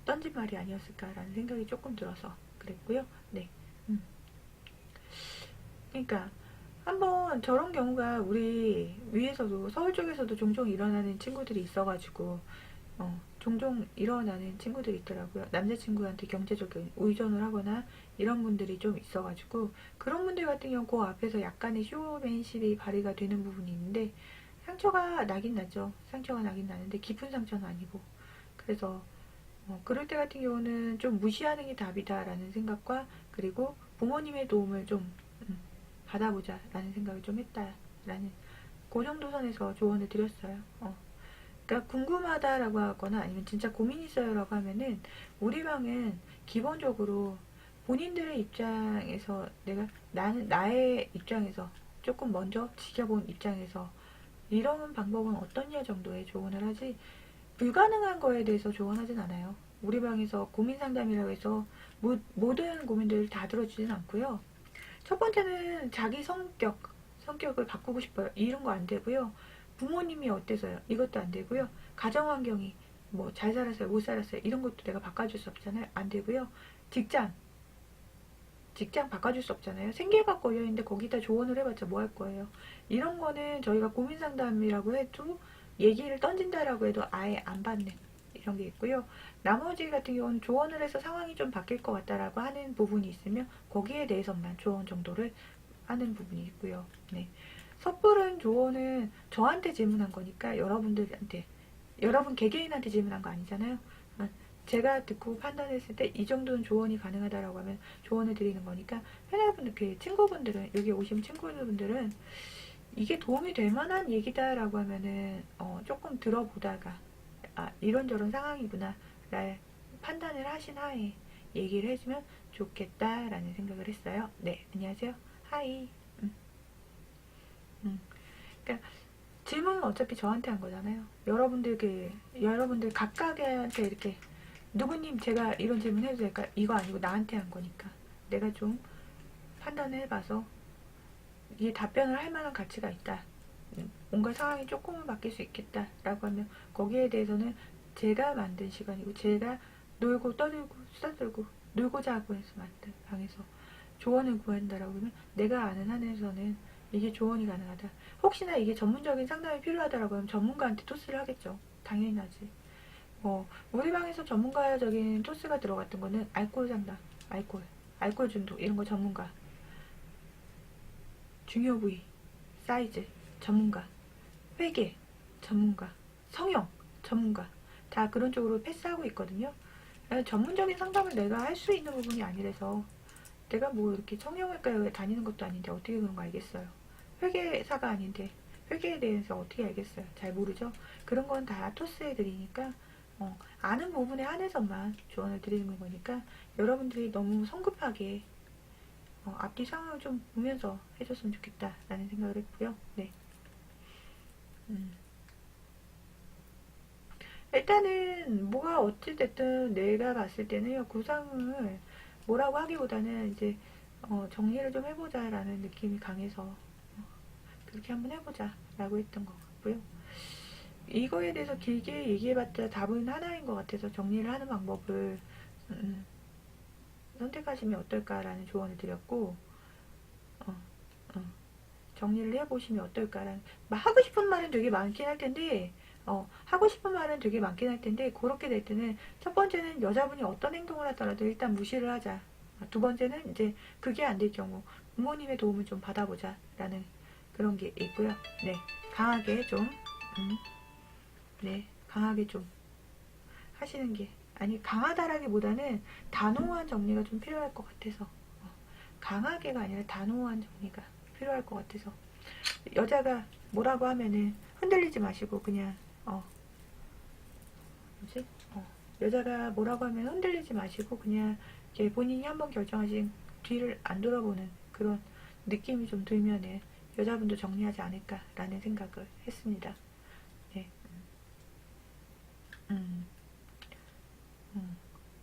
던진 말이 아니었을까라는 생각이 조금 들어서 그랬고요. 네. 음. 그러니까 한번 저런 경우가 우리 위에서도 서울 쪽에서도 종종 일어나는 친구들이 있어가지고 종종 일어나는 친구들이 있더라고요. 남자친구한테 경제적인 의존을 하거나 이런 분들이 좀 있어가지고 그런 분들 같은 경우 그 앞에서 약간의 쇼맨십이 발휘가 되는 부분이 있는데 상처가 나긴 나죠. 상처가 나긴 나는데 깊은 상처는 아니고 그래서 그럴 때 같은 경우는 좀 무시하는 게 답이다라는 생각과 그리고 부모님의 도움을 좀 받아보자라는 생각을 좀 했다라는 그 정도 선에서 조언을 드렸어요. 그러니까 궁금하다라고 하거나 아니면 진짜 고민 있어요라고 하면은 우리 방은 기본적으로 본인들의 입장에서 나는 나의 입장에서 조금 먼저 지켜본 입장에서 이런 방법은 어떠냐 정도의 조언을 하지 불가능한 거에 대해서 조언하진 않아요. 우리 방에서 고민 상담이라고 해서 모든 고민들을 다 들어주진 않고요. 첫 번째는 자기 성격을 바꾸고 싶어요. 이런 거 안 되고요. 부모님이 어때서요? 이것도 안 되고요. 가정 환경이 뭐 잘 살았어요, 못 살았어요. 이런 것도 내가 바꿔줄 수 없잖아요. 안 되고요. 직장 바꿔줄 수 없잖아요. 생계가 걸려있는데 거기다 조언을 해봤자 뭐 할 거예요. 이런 거는 저희가 고민 상담이라고 해도 얘기를 던진다라고 해도 아예 안 받는 이런 게 있고요. 나머지 같은 경우는 조언을 해서 상황이 좀 바뀔 것 같다라고 하는 부분이 있으면 거기에 대해서만 조언 정도를 하는 부분이 있고요. 네. 섣부른 조언은 저한테 질문한 거니까 여러분 개개인한테 질문한 거 아니잖아요. 제가 듣고 판단했을 때 이 정도는 조언이 가능하다라고 하면 조언을 드리는 거니까 회사분 친구분들은 여기 오신 친구분들은 이게 도움이 될 만한 얘기다라고 하면은 조금 들어보다가 이런저런 상황이구나 를 판단을 하신 하에 얘기를 해주면 좋겠다라는 생각을 했어요. 네, 안녕하세요. 하이. 그러니까 질문은 어차피 저한테 한 거잖아요. 여러분들 각각한테 이렇게 누구님 제가 이런 질문 해도 될까요? 이거 아니고 나한테 한 거니까 내가 좀 판단을 해봐서 이게 답변을 할 만한 가치가 있다. 뭔가 상황이 조금은 바뀔 수 있겠다 라고 하면 거기에 대해서는 제가 만든 시간이고 제가 놀고 떠들고 수다 떨고 놀고자 하고 해서 만든 방에서 조언을 구한다라고 하면 내가 아는 한에서는 이게 조언이 가능하다. 혹시나 이게 전문적인 상담이 필요하다라고 하면 전문가한테 토스를 하겠죠. 당연하지. 우리 방에서 전문가적인 토스가 들어갔던 거는 알코올 상담, 알코올 중독 이런 거 전문가, 중요 부위, 사이즈 전문가, 회계 전문가, 성형 전문가 다 그런 쪽으로 패스하고 있거든요. 전문적인 상담을 내가 할 수 있는 부분이 아니라서 내가 뭐 이렇게 성형외과에 다니는 것도 아닌데 어떻게 그런 거 알겠어요. 회계사가 아닌데 회계에 대해서 어떻게 알겠어요. 잘 모르죠. 그런 건 다 토스해 드리니까 아는 부분에 한해서만 조언을 드리는 거니까 여러분들이 너무 성급하게 앞뒤 상황을 좀 보면서 해줬으면 좋겠다라는 생각을 했고요. 네. 일단은 뭐가 어찌됐든 내가 봤을 때는요, 구상을 뭐라고 하기보다는 이제 정리를 좀 해보자라는 느낌이 강해서 그렇게 한번 해보자라고 했던 것 같고요. 이거에 대해서 길게 얘기해봤자 답은 하나인 것 같아서 정리를 하는 방법을 선택하시면 어떨까라는 조언을 드렸고, 정리를 해보시면 어떨까라는, 하고 싶은 말은 되게 많긴 할 텐데, 하고 싶은 말은 되게 많긴 할 텐데, 그렇게 될 때는 첫 번째는 여자분이 어떤 행동을 하더라도 일단 무시를 하자. 두 번째는 이제 그게 안 될 경우 부모님의 도움을 좀 받아보자 라는 그런 게 있고요. 네, 강하게 좀 강하게 좀 하시는 게, 아니 강하다라기보다는 단호한 정리가 좀 필요할 것 같아서, 강하게가 아니라 단호한 정리가 필요할 것 같아서, 여자가 뭐라고 하면은 흔들리지 마시고 그냥 뭐지? 여자가 뭐라고 하면 흔들리지 마시고 그냥 이렇게 본인이 한번 결정하신 뒤를 안 돌아보는 그런 느낌이 좀 들면은 여자분도 정리하지 않을까라는 생각을 했습니다. 네.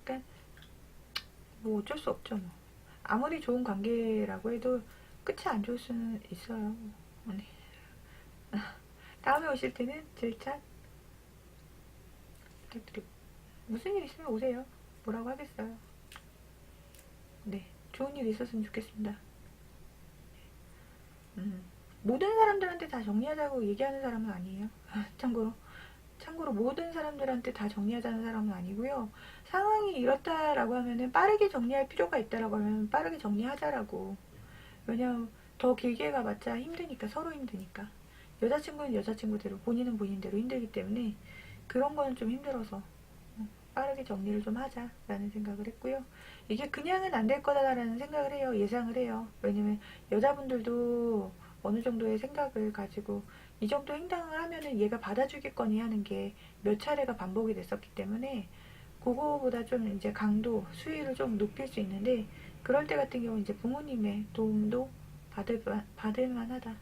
그러니까 뭐 어쩔 수 없죠. 뭐 아무리 좋은 관계라고 해도 끝이 안 좋을 수는 있어요. 네. 다음에 오실 때는 질차 부탁드리고, 무슨 일 있으면 오세요. 뭐라고 하겠어요. 네, 좋은 일 있었으면 좋겠습니다. 모든 사람들한테 다 정리하자고 얘기하는 사람은 아니에요. 참고로 모든 사람들한테 다 정리하자는 사람은 아니고요. 상황이 이렇다라고 하면은 빠르게 정리할 필요가 있다라고 하면 빠르게 정리하자라고. 왜냐면 더 길게 가봤자 힘드니까, 서로 힘드니까. 여자친구는 여자친구대로, 본인은 본인대로 힘들기 때문에 그런 거는 좀 힘들어서 빠르게 정리를 좀 하자라는 생각을 했고요. 이게 그냥은 안 될 거다라는 생각을 해요. 예상을 해요. 왜냐면 여자분들도 어느 정도의 생각을 가지고 이 정도 행동을 하면은 얘가 받아주겠거니 하는 게 몇 차례가 반복이 됐었기 때문에 그거보다 좀 이제 강도, 수위를 좀 높일 수 있는데, 그럴 때 같은 경우 이제 부모님의 도움도 받을 만하다.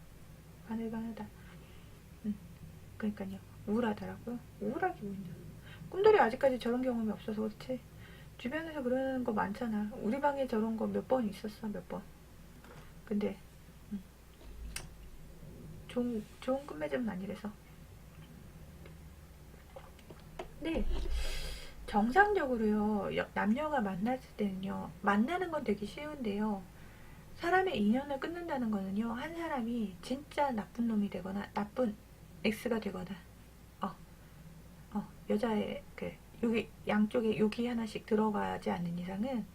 그러니까요. 우울하더라고요. 우울하기보다는 꿈돌이 아직까지 저런 경험이 없어서 그렇지. 주변에서 그러는 거 많잖아. 우리 방에 저런 거 몇 번 있었어, 몇 번. 근데 좋은 끝맺음은 아니래서. 네, 정상적으로요, 남녀가 만났을 때는요, 만나는 건 되게 쉬운데요, 사람의 인연을 끊는다는 거는요, 한 사람이 진짜 나쁜 놈이 되거나 나쁜 X가 되거나 여자의 여기 양쪽에 욕이 하나씩 들어가지 않는 이상은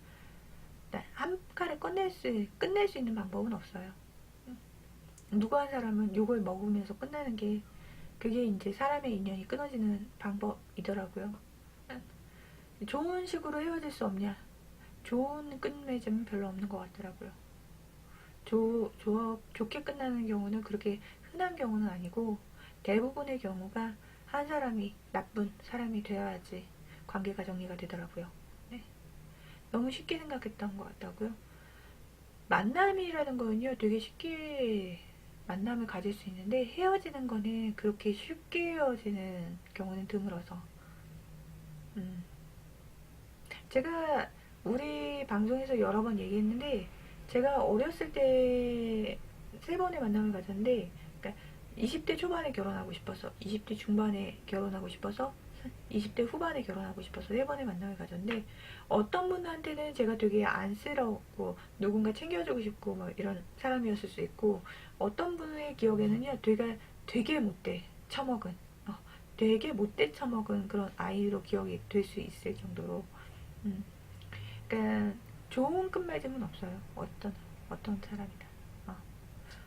한 칼에 끝낼 수 있는 방법은 없어요. 누구 한 사람은 욕을 먹으면서 끝나는 게, 그게 이제 사람의 인연이 끊어지는 방법이더라고요. 좋은 식으로 헤어질 수 없냐? 좋은 끝맺음은 별로 없는 것 같더라고요. 좋게 끝나는 경우는 그렇게 흔한 경우는 아니고, 대부분의 경우가 한 사람이 나쁜 사람이 되어야지 관계가 정리가 되더라고요. 네. 너무 쉽게 생각했던 것 같다고요. 만남이라는 거는요, 되게 쉽게 만남을 가질 수 있는데, 헤어지는 거는 그렇게 쉽게 헤어지는 경우는 드물어서. 제가 우리 방송에서 여러 번 얘기했는데, 제가 어렸을 때 3번의 만남을 가졌는데, 그러니까 20대 초반에 결혼하고 싶어서, 20대 중반에 결혼하고 싶어서 한 20대 후반에 결혼하고 싶어서 3번의 만남을 가졌는데, 어떤 분한테는 제가 되게 안쓰럽고 누군가 챙겨주고 싶고 막 이런 사람이었을 수 있고, 어떤 분의 기억에는요 되게 못돼 처먹은, 되게 못돼 처먹은 그런 아이로 기억이 될 수 있을 정도로, 음, 그러니까 좋은 끝맺음은 없어요. 어떤 사람이나,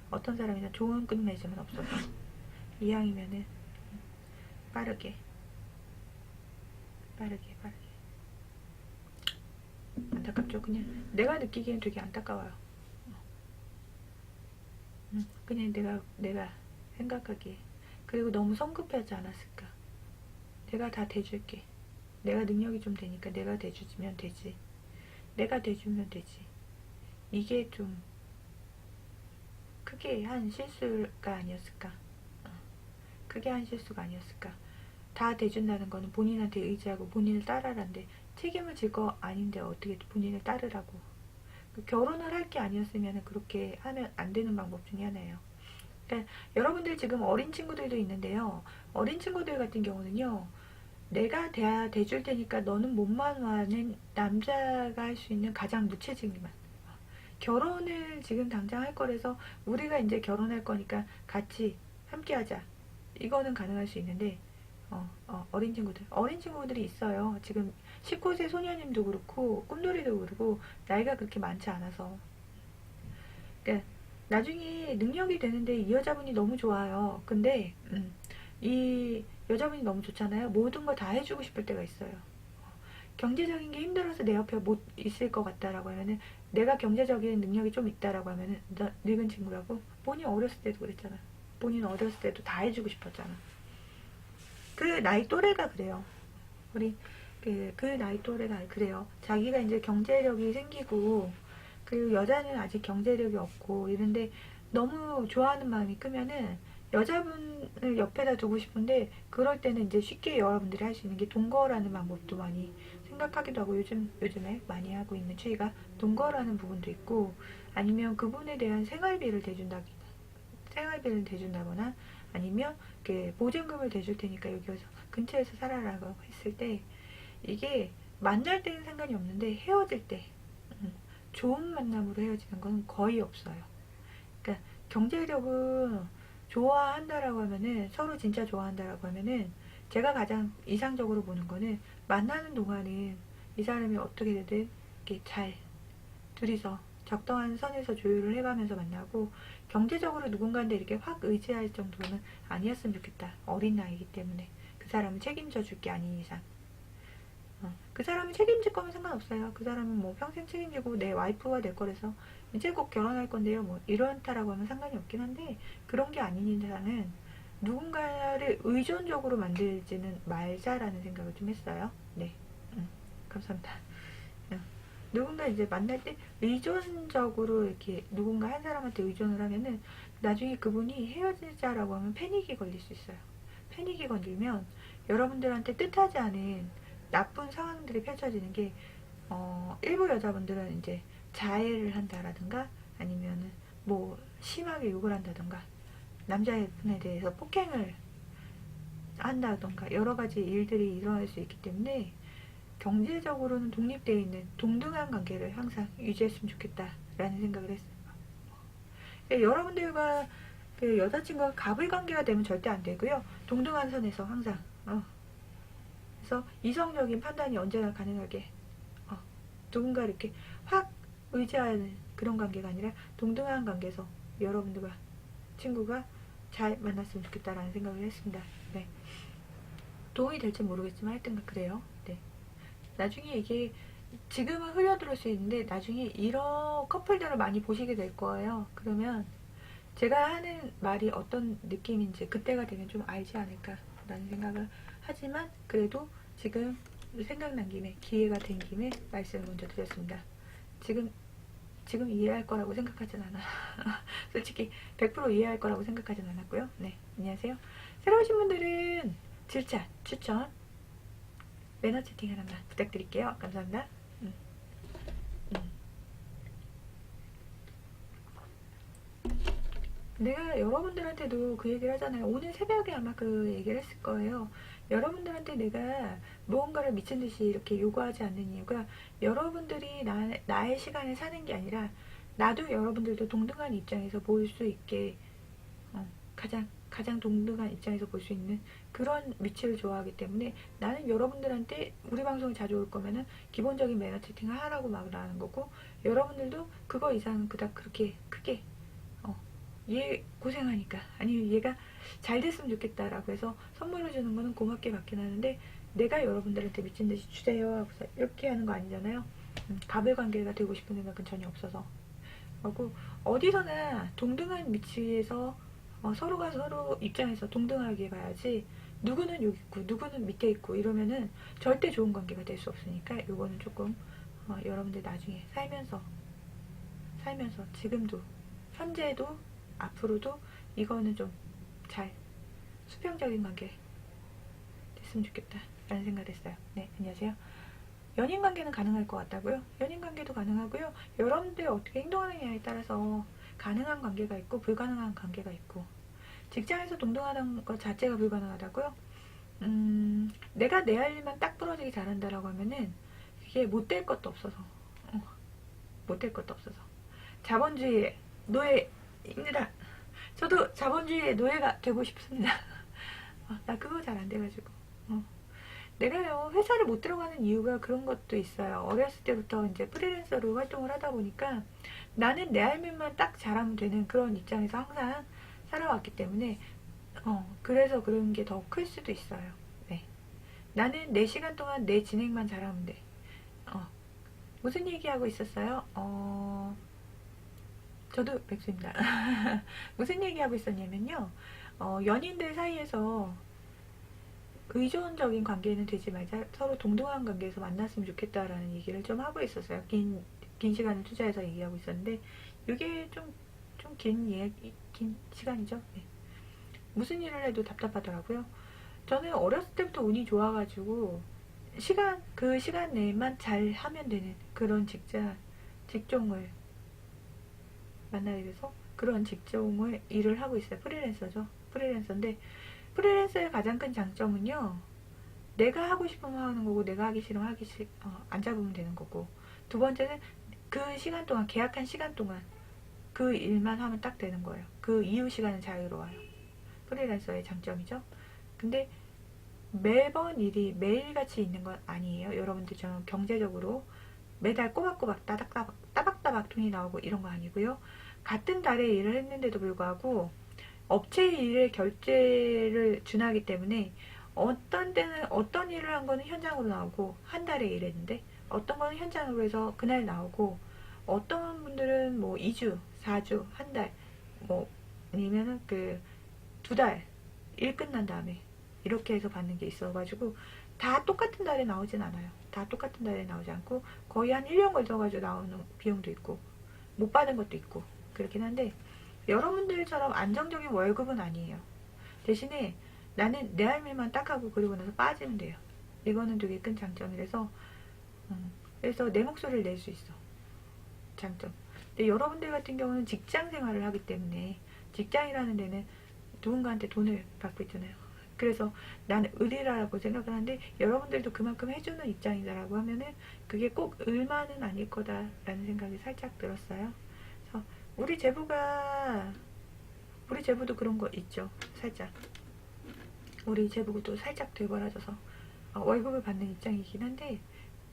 어떤 사람이나 좋은 끝맺음은 없어서 이왕이면은 빠르게 안타깝죠. 그냥 내가 느끼기엔 되게 안타까워요. 그냥 내가 생각하기에. 그리고 너무 성급하지 않았을까. 내가 다 대줄게. 내가 능력이 좀 되니까 내가 대주면 되지. 내가 대주면 되지. 이게 좀 크게 한 실수가 아니었을까. 크게 한 실수가 아니었을까. 다 대준다는 거는 본인한테 의지하고 본인을 따라라는데, 책임을 질 거 아닌데 어떻게 본인을 따르라고. 결혼을 할 게 아니었으면 그렇게 하면 안 되는 방법 중에 하나예요. 그러니까 여러분들 지금 어린 친구들도 있는데요. 어린 친구들 같은 경우는요, 내가 대줄 테니까 너는 몸만 와는 남자가 할 수 있는 가장 무채직만. 결혼을 지금 당장 할 거라서 우리가 이제 결혼할 거니까 같이 함께 하자. 이거는 가능할 수 있는데, 어린 친구들이 있어요. 지금 19세 소녀님도 그렇고 꿈돌이도 그렇고 나이가 그렇게 많지 않아서. 그러니까 나중에 능력이 되는데 이 여자분이 너무 좋아요. 근데 이 여자분이 너무 좋잖아요. 모든 걸 다 해주고 싶을 때가 있어요. 경제적인 게 힘들어서 내 옆에 못 있을 것 같다라고 하면은, 내가 경제적인 능력이 좀 있다라고 하면은, 늙은 친구라고. 본인 어렸을 때도 그랬잖아. 본인 어렸을 때도 다 해주고 싶었잖아. 그 나이 또래가 그래요. 우리 그 나이 또래가 그래요. 자기가 이제 경제력이 생기고, 그 여자는 아직 경제력이 없고 이런데 너무 좋아하는 마음이 크면은 여자분을 옆에다 두고 싶은데, 그럴 때는 이제 쉽게 여러분들이 할 수 있는 게 동거라는 방법도 많이 생각하기도 하고, 요즘에 많이 하고 있는 추이가 동거라는 부분도 있고, 아니면 그분에 대한 생활비를 대준다거나, 아니면 보증금을 대줄 테니까 여기 와서 근처에서 살아라고 했을 때, 이게 만날 때는 상관이 없는데 헤어질 때, 좋은 만남으로 헤어지는 건 거의 없어요. 그러니까 경제력은 좋아한다라고 하면은, 서로 진짜 좋아한다라고 하면은, 제가 가장 이상적으로 보는 거는, 만나는 동안은 이 사람이 어떻게 되든 이렇게 잘 둘이서 적당한 선에서 조율을 해가면서 만나고, 경제적으로 누군가한테 이렇게 확 의지할 정도는 아니었으면 좋겠다. 어린 나이기 때문에 그 사람을 책임져 줄 게 아닌 이상. 그 사람이 책임질 거면 상관없어요. 그 사람은 뭐 평생 책임지고 내 와이프가 될 거라서 이제 곧 결혼할 건데요, 뭐 이런다라고 하면 상관이 없긴 한데, 그런 게 아닌 이상은 누군가를 의존적으로 만들지는 말자라는 생각을 좀 했어요. 네, 감사합니다. 누군가 이제 만날 때 의존적으로 이렇게 누군가 한 사람한테 의존을 하면은, 나중에 그분이 헤어지자라고 하면 패닉이 걸릴 수 있어요. 패닉이 걸리면 여러분들한테 뜻하지 않은 나쁜 상황들이 펼쳐지는 게, 일부 여자분들은 이제 자해를 한다라든가, 아니면은 뭐 심하게 욕을 한다든가, 남자분에 대해서 폭행을 한다던가, 여러 가지 일들이 일어날 수 있기 때문에 경제적으로는 독립되어 있는 동등한 관계를 항상 유지했으면 좋겠다라는 생각을 했어요. 여러분들과 그 여자친구가 갑을 관계가 되면 절대 안 되고요. 동등한 선에서 항상, 그래서 이성적인 판단이 언제나 가능하게, 누군가 이렇게 확 의지하는 그런 관계가 아니라 동등한 관계에서 여러분들과 친구가 잘 만났으면 좋겠다라는 생각을 했습니다. 네. 도움이 될지 모르겠지만 하여튼 그래요. 네. 나중에 이게 지금은 흘려들을 수 있는데, 나중에 이런 커플들을 많이 보시게 될 거예요. 그러면 제가 하는 말이 어떤 느낌인지 그때가 되면 좀 알지 않을까라는 생각을 하지만, 그래도 지금 생각난 김에, 기회가 된 김에 말씀을 먼저 드렸습니다. 지금 이해할 거라고 생각하진 않아. 솔직히 100% 이해할 거라고 생각하진 않았고요. 네, 안녕하세요. 새로 오신 분들은 질차, 추천, 매너 채팅 하나만 부탁드릴게요. 감사합니다. 내가 여러분들한테도 그 얘기를 하잖아요. 오늘 새벽에 아마 그 얘기를 했을 거예요. 여러분들한테 내가 무언가를 미친 듯이 이렇게 요구하지 않는 이유가 여러분들이 나의 시간을 사는 게 아니라 나도 여러분들도 동등한 입장에서 볼 수 있게 가장 동등한 입장에서 볼 수 있는 그런 위치를 좋아하기 때문에 나는 여러분들한테 우리 방송에 자주 올 거면은 기본적인 매너 채팅을 하라고 말하는 거고 여러분들도 그거 이상은 그닥 그렇게 크게 얘 고생하니까 아니면 얘가 잘 됐으면 좋겠다라고 해서 선물을 주는 거는 고맙게 받긴 하는데 내가 여러분들한테 미친 듯이 주세요 하고서 이렇게 하는 거 아니잖아요. 가불관계가 되고 싶은 생각은 전혀 없어서 하고 어디서나 동등한 위치에서 서로가 서로 입장에서 동등하게 봐야지 누구는 여기 있고 누구는 밑에 있고 이러면은 절대 좋은 관계가 될 수 없으니까 이거는 조금 여러분들 나중에 살면서 지금도 현재도 앞으로도 이거는 좀 잘 수평적인 관계 됐으면 좋겠다 라는 생각을 했어요. 네, 안녕하세요. 연인 관계는 가능할 것 같다고요? 연인 관계도 가능하고요. 여러분들이 어떻게 행동하느냐에 따라서 가능한 관계가 있고 불가능한 관계가 있고 직장에서 동등하다는 것 자체가 불가능하다고요? 내가 내 할 일만 딱 부러지게 잘한다라고 하면은 이게 못될 것도 없어서 못될 것도 없어서 자본주의의 노예입니다. 저도 자본주의의 노예가 되고 싶습니다. 나 그거 잘 안 돼가지고 내가요 회사를 못 들어가는 이유가 그런 것도 있어요. 어렸을 때부터 이제 프리랜서로 활동을 하다 보니까 나는 내 할 일만 딱 잘하면 되는 그런 입장에서 항상 살아왔기 때문에 그래서 그런 게 더 클 수도 있어요. 네. 나는 4시간 동안 내 진행만 잘하면 돼. 무슨 얘기하고 있었어요? 저도 백수입니다. 무슨 얘기하고 있었냐면요. 연인들 사이에서 의존적인 관계는 되지 말자 서로 동등한 관계에서 만났으면 좋겠다라는 얘기를 좀 하고 있었어요. 긴 시간을 투자해서 얘기하고 있었는데 이게 좀 긴 시간이죠. 네. 무슨 일을 해도 답답하더라고요. 저는 어렸을 때부터 운이 좋아가지고 그 시간 내에만 잘 하면 되는 그런 직종을 만나게 돼서 그런 직종을 일을 하고 있어요. 프리랜서인데 프리랜서의 가장 큰 장점은요. 내가 하고 싶으면 하는 거고 내가 하기 싫으면 안 잡으면 되는 거고 두 번째는 그 시간 동안 계약한 시간 동안 그 일만 하면 딱 되는 거예요. 그 이후 시간은 자유로워요. 프리랜서의 장점이죠. 근데 매번 일이 매일같이 있는 건 아니에요. 여러분들처럼 경제적으로 매달 꼬박꼬박 따박따박 돈이 나오고 이런 거 아니고요. 같은 달에 일을 했는데도 불구하고 업체의 일에 결제를 준하기 때문에 어떤 때는 어떤 일을 한 거는 현장으로 나오고 한 달에 일했는데 어떤 거는 현장으로 해서 그날 나오고 어떤 분들은 뭐 2주, 4주, 한 달, 뭐 아니면은 그 2달 일 끝난 다음에 이렇게 해서 받는 게 있어가지고 다 똑같은 달에 나오진 않아요. 다 똑같은 달에 나오지 않고 거의 한 1년 걸쳐가지고 나오는 비용도 있고 못 받은 것도 있고 그렇긴 한데 여러분들처럼 안정적인 월급은 아니에요. 대신에 나는 내 할 일만 딱 하고 그리고 나서 빠지면 돼요. 이거는 되게 큰 장점이라서 그래서 내 목소리를 낼 수 있어. 장점. 근데 여러분들 같은 경우는 직장 생활을 하기 때문에 직장이라는 데는 누군가한테 돈을 받고 있잖아요. 그래서 나는 을이라고 생각을 하는데 여러분들도 그만큼 해주는 입장이다라고 하면은 그게 꼭 을만은 아닐 거다라는 생각이 살짝 들었어요. 그래서 우리 제부도 그런 거 있죠. 살짝 우리 제부도 살짝 되벌어져서 월급을 받는 입장이긴 한데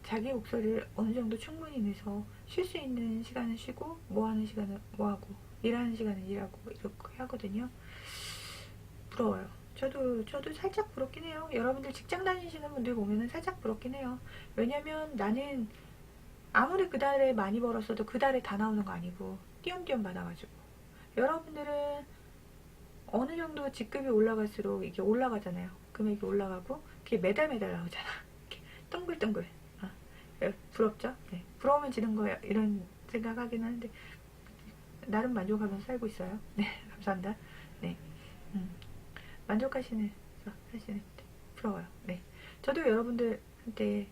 자기 목소리를 어느 정도 충분히 내서 쉴 수 있는 시간은 쉬고 뭐 하는 시간은 뭐 하고 일하는 시간은 일하고 이렇게 하거든요. 부러워요. 저도 살짝 부럽긴 해요. 여러분들 직장 다니시는 분들 보면은 살짝 부럽긴 해요. 왜냐면 나는 아무리 그 달에 많이 벌었어도 그 달에 다 나오는 거 아니고 띄엄띄엄 받아가지고 여러분들은 어느 정도 직급이 올라갈수록 이게 올라가잖아요. 금액이 올라가고 그게 매달 나오잖아. 이렇게 덩글덩글. 부럽죠? 네. 부러우면 지는 거예요. 이런 생각하긴 하는데 나름 만족하면서 살고 있어요. 네, 감사합니다. 네, 만족하시는 하시는 부러워요. 네, 저도 여러분들한테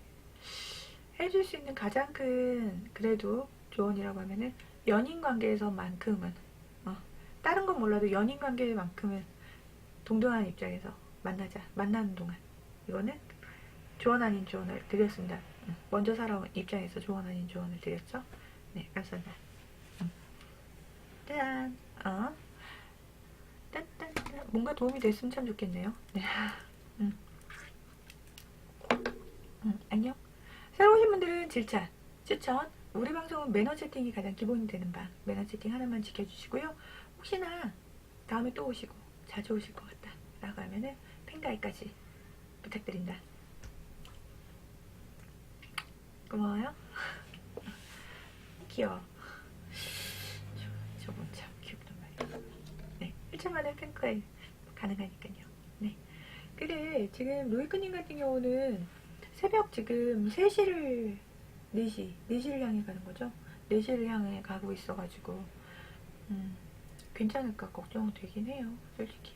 해줄 수 있는 가장 큰 그래도 조언이라고 하면은 연인 관계에서만큼은 다른 건 몰라도 연인 관계만큼은 동등한 입장에서 만나는 동안 이거는 조언 아닌 조언을 드렸습니다. 먼저 살아온 입장에서 조언 아닌 조언을 드렸죠. 네, 감사합니다. 짠! 딴딴딴. 뭔가 도움이 됐으면 참 좋겠네요. 네. 안녕. 새로 오신 분들은 질차, 추천. 우리 방송은 매너 채팅이 가장 기본이 되는 방. 매너 채팅 하나만 지켜주시고요. 혹시나 다음에 또 오시고 자주 오실 것 같다 라고 하면은 팬가입까지 부탁드린다. 고마워요. 귀여워. 저분 참 귀엽단 말이야. 네, 1초 만에 팬가입 가능하니까요. 네. 그래, 지금 로이크님 같은 경우는 새벽 지금 3시를 4시를 향해 가는 거죠. 4시를 향해 가고 있어가지고 괜찮을까 걱정되긴 해요. 솔직히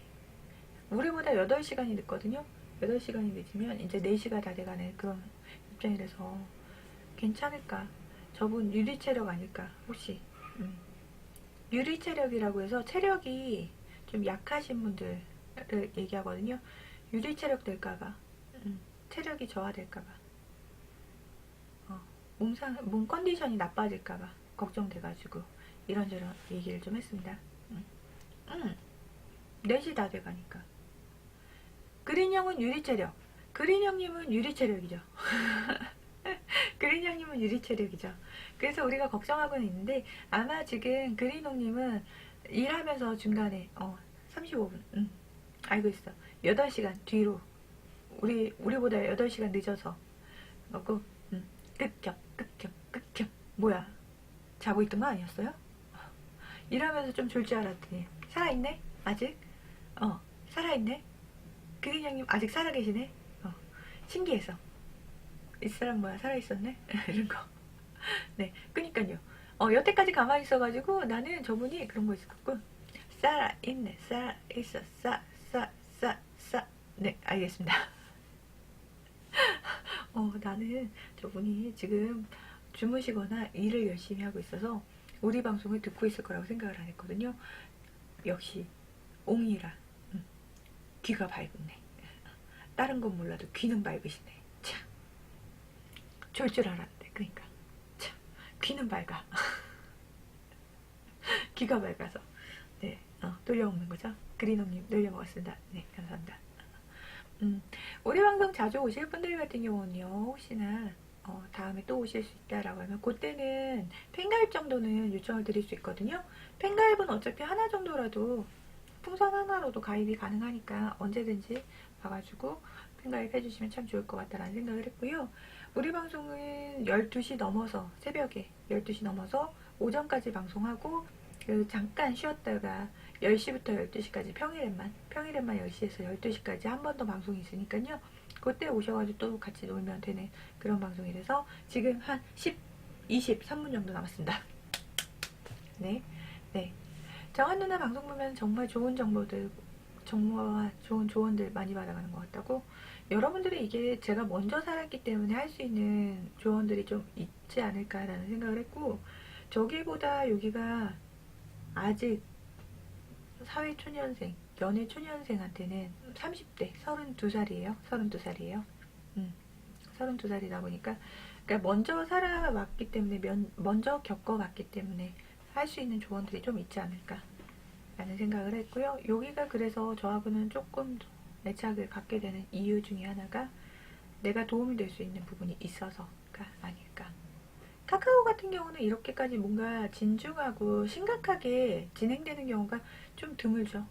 우리보다 8시간이 늦거든요. 8시간이 늦으면 이제 4시가 다 돼가는 그런 입장이라서 괜찮을까. 저분 유리체력 아닐까 혹시. 유리체력이라고 해서 체력이 좀 약하신 분들을 얘기하거든요. 유리체력 될까봐, 체력이 저하될까봐, 몸 컨디션이 나빠질까봐 걱정돼가지고 이런저런 얘기를 좀 했습니다. 4시 다 돼가니까. 그린형은 유리체력. 그린형님은 유리체력이죠. 그린형님은 유리체력이죠. 그래서 우리가 걱정하고는 있는데 아마 지금 그린형님은 일하면서 중간에 35분 알고 있어. 8시간 뒤로 우리보다 8시간 늦어서 먹고 극혐 뭐야, 자고 있던 거 아니었어요? 일하면서 좀 졸 줄 알았더니 살아있네? 아직? 살아있네? 그린형님 아직 살아계시네? 신기해서 이 사람 뭐야 살아있었네? 이런 거. 네, 그니까요. 여태까지 가만히 있어가지고 나는 저분이 그런 거 있었고 살아있네, 살아있어, 네, 알겠습니다. 나는 저분이 지금 주무시거나 일을 열심히 하고 있어서 우리 방송을 듣고 있을 거라고 생각을 안 했거든요. 역시 옹이라 귀가 밝네. 다른 건 몰라도 귀는 밝으시네. 참, 졸 줄 알았는데. 그러니까 참, 귀는 밝아. 귀가 밝아서 네, 돌려먹는 거죠. 그린홈님 돌려먹었습니다. 네, 감사합니다. 우리 방송 자주 오실 분들 같은 경우는요, 혹시나 다음에 또 오실 수 있다라고 하면 그때는 팬가입 정도는 요청을 드릴 수 있거든요. 팬가입은 어차피 하나 정도라도 풍선 하나로도 가입이 가능하니까 언제든지 와가지고 팬가입 해주시면 참 좋을 것 같다라는 생각을 했고요. 우리 방송은 12시 넘어서 새벽에 12시 넘어서 오전까지 방송하고 그리고 잠깐 쉬었다가 10시부터 12시까지 평일에만 10시에서 12시까지 한 번 더 방송이 있으니까요. 그때 오셔가지고 또 같이 놀면 되는 그런 방송이라서 지금 한 23분 정도 남았습니다. 네. 정한 누나 방송 보면 정말 좋은 정보들, 정보와 좋은 조언들 많이 받아가는 것 같다고. 여러분들이 이게 제가 먼저 살았기 때문에 할 수 있는 조언들이 좀 있지 않을까라는 생각을 했고, 저기보다 여기가 아직 사회초년생, 연애초년생한테는 30대, 32살이에요. 32살이에요. 32살이다 보니까, 그러니까 먼저 살아왔기 때문에, 먼저 겪어봤기 때문에 할 수 있는 조언들이 좀 있지 않을까 라는 생각을 했고요. 여기가 그래서 저하고는 조금 애착을 갖게 되는 이유 중에 하나가 내가 도움이 될 수 있는 부분이 있어서가 아닐까. 카카오 같은 경우는 이렇게까지 뭔가 진중하고 심각하게 진행되는 경우가 좀 드물죠.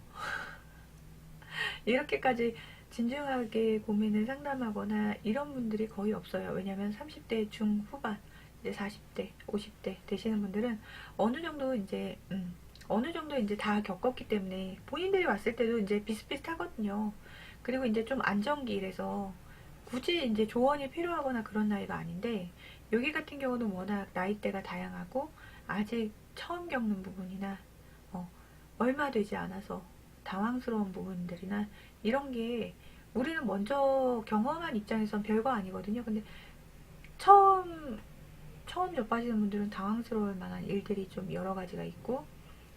이렇게까지 진중하게 고민을 상담하거나 이런 분들이 거의 없어요. 왜냐면 30대 중후반, 이제 40대, 50대 되시는 분들은 어느 정도 이제 다 겪었기 때문에 본인들이 왔을 때도 이제 비슷비슷하거든요. 그리고 이제 좀 안정기라서 굳이 이제 조언이 필요하거나 그런 나이가 아닌데, 여기 같은 경우는 워낙 나이대가 다양하고 아직 처음 겪는 부분이나 얼마 되지 않아서 당황스러운 부분들이나 이런 게 우리는 먼저 경험한 입장에선 별거 아니거든요. 근데 처음 접하시는 분들은 당황스러울 만한 일들이 좀 여러 가지가 있고,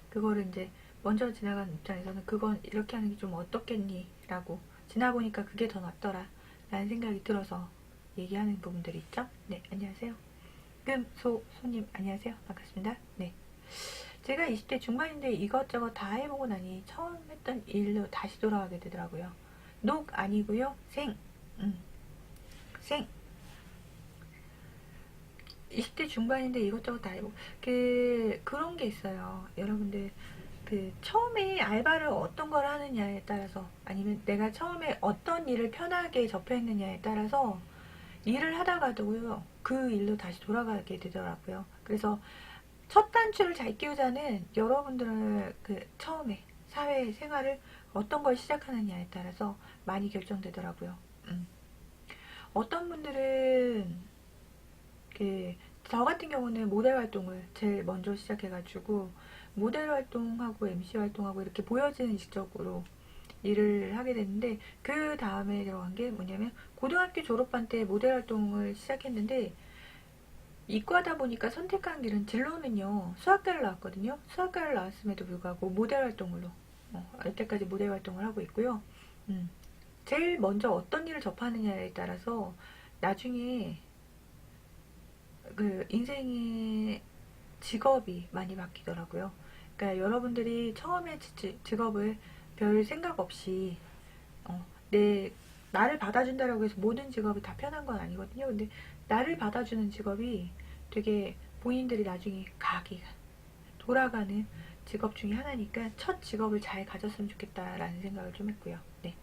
그거를 이제 먼저 지나간 입장에서는 그건 이렇게 하는 게 좀 어떻겠니? 라고 지나보니까 그게 더 낫더라 라는 생각이 들어서 얘기하는 부분들이 있죠. 네, 안녕하세요. 손님 안녕하세요. 반갑습니다. 네, 제가 20대 중반인데 이것저것 다 해보고 나니 처음 했던 일로 다시 돌아가게 되더라고요. 녹 아니고요. 생. 생. 20대 중반인데 이것저것 다 해보고 그런 게 있어요. 여러분들 처음에 알바를 어떤 걸 하느냐에 따라서 아니면 내가 처음에 어떤 일을 편하게 접했느냐에 따라서 일을 하다가도요 그 일로 다시 돌아가게 되더라고요. 그래서 첫 단추를 잘 끼우자는 여러분들을 처음에 사회생활을 어떤 걸 시작하느냐에 따라서 많이 결정되더라고요. 어떤 분들은 저 같은 경우는 모델 활동을 제일 먼저 시작해가지고 모델 활동하고 MC 활동하고 이렇게 보여지는 직접으로 일을 하게 됐는데 그 다음에 들어간 게 뭐냐면 고등학교 졸업반 때 모델 활동을 시작했는데 이과다 보니까 선택한 길은 진로는요 수학과를 나왔거든요. 수학과를 나왔음에도 불구하고 모델 활동으로 이때까지 모델 활동을 하고 있고요. 제일 먼저 어떤 일을 접하느냐에 따라서 나중에 인생의 직업이 많이 바뀌더라고요. 그러니까 여러분들이 처음에 직업을 별 생각 없이 나를 받아준다라고 해서 모든 직업이 다 편한 건 아니거든요. 근데 나를 받아주는 직업이 되게 본인들이 나중에 돌아가는 직업 중에 하나니까 첫 직업을 잘 가졌으면 좋겠다라는 생각을 좀 했고요. 네.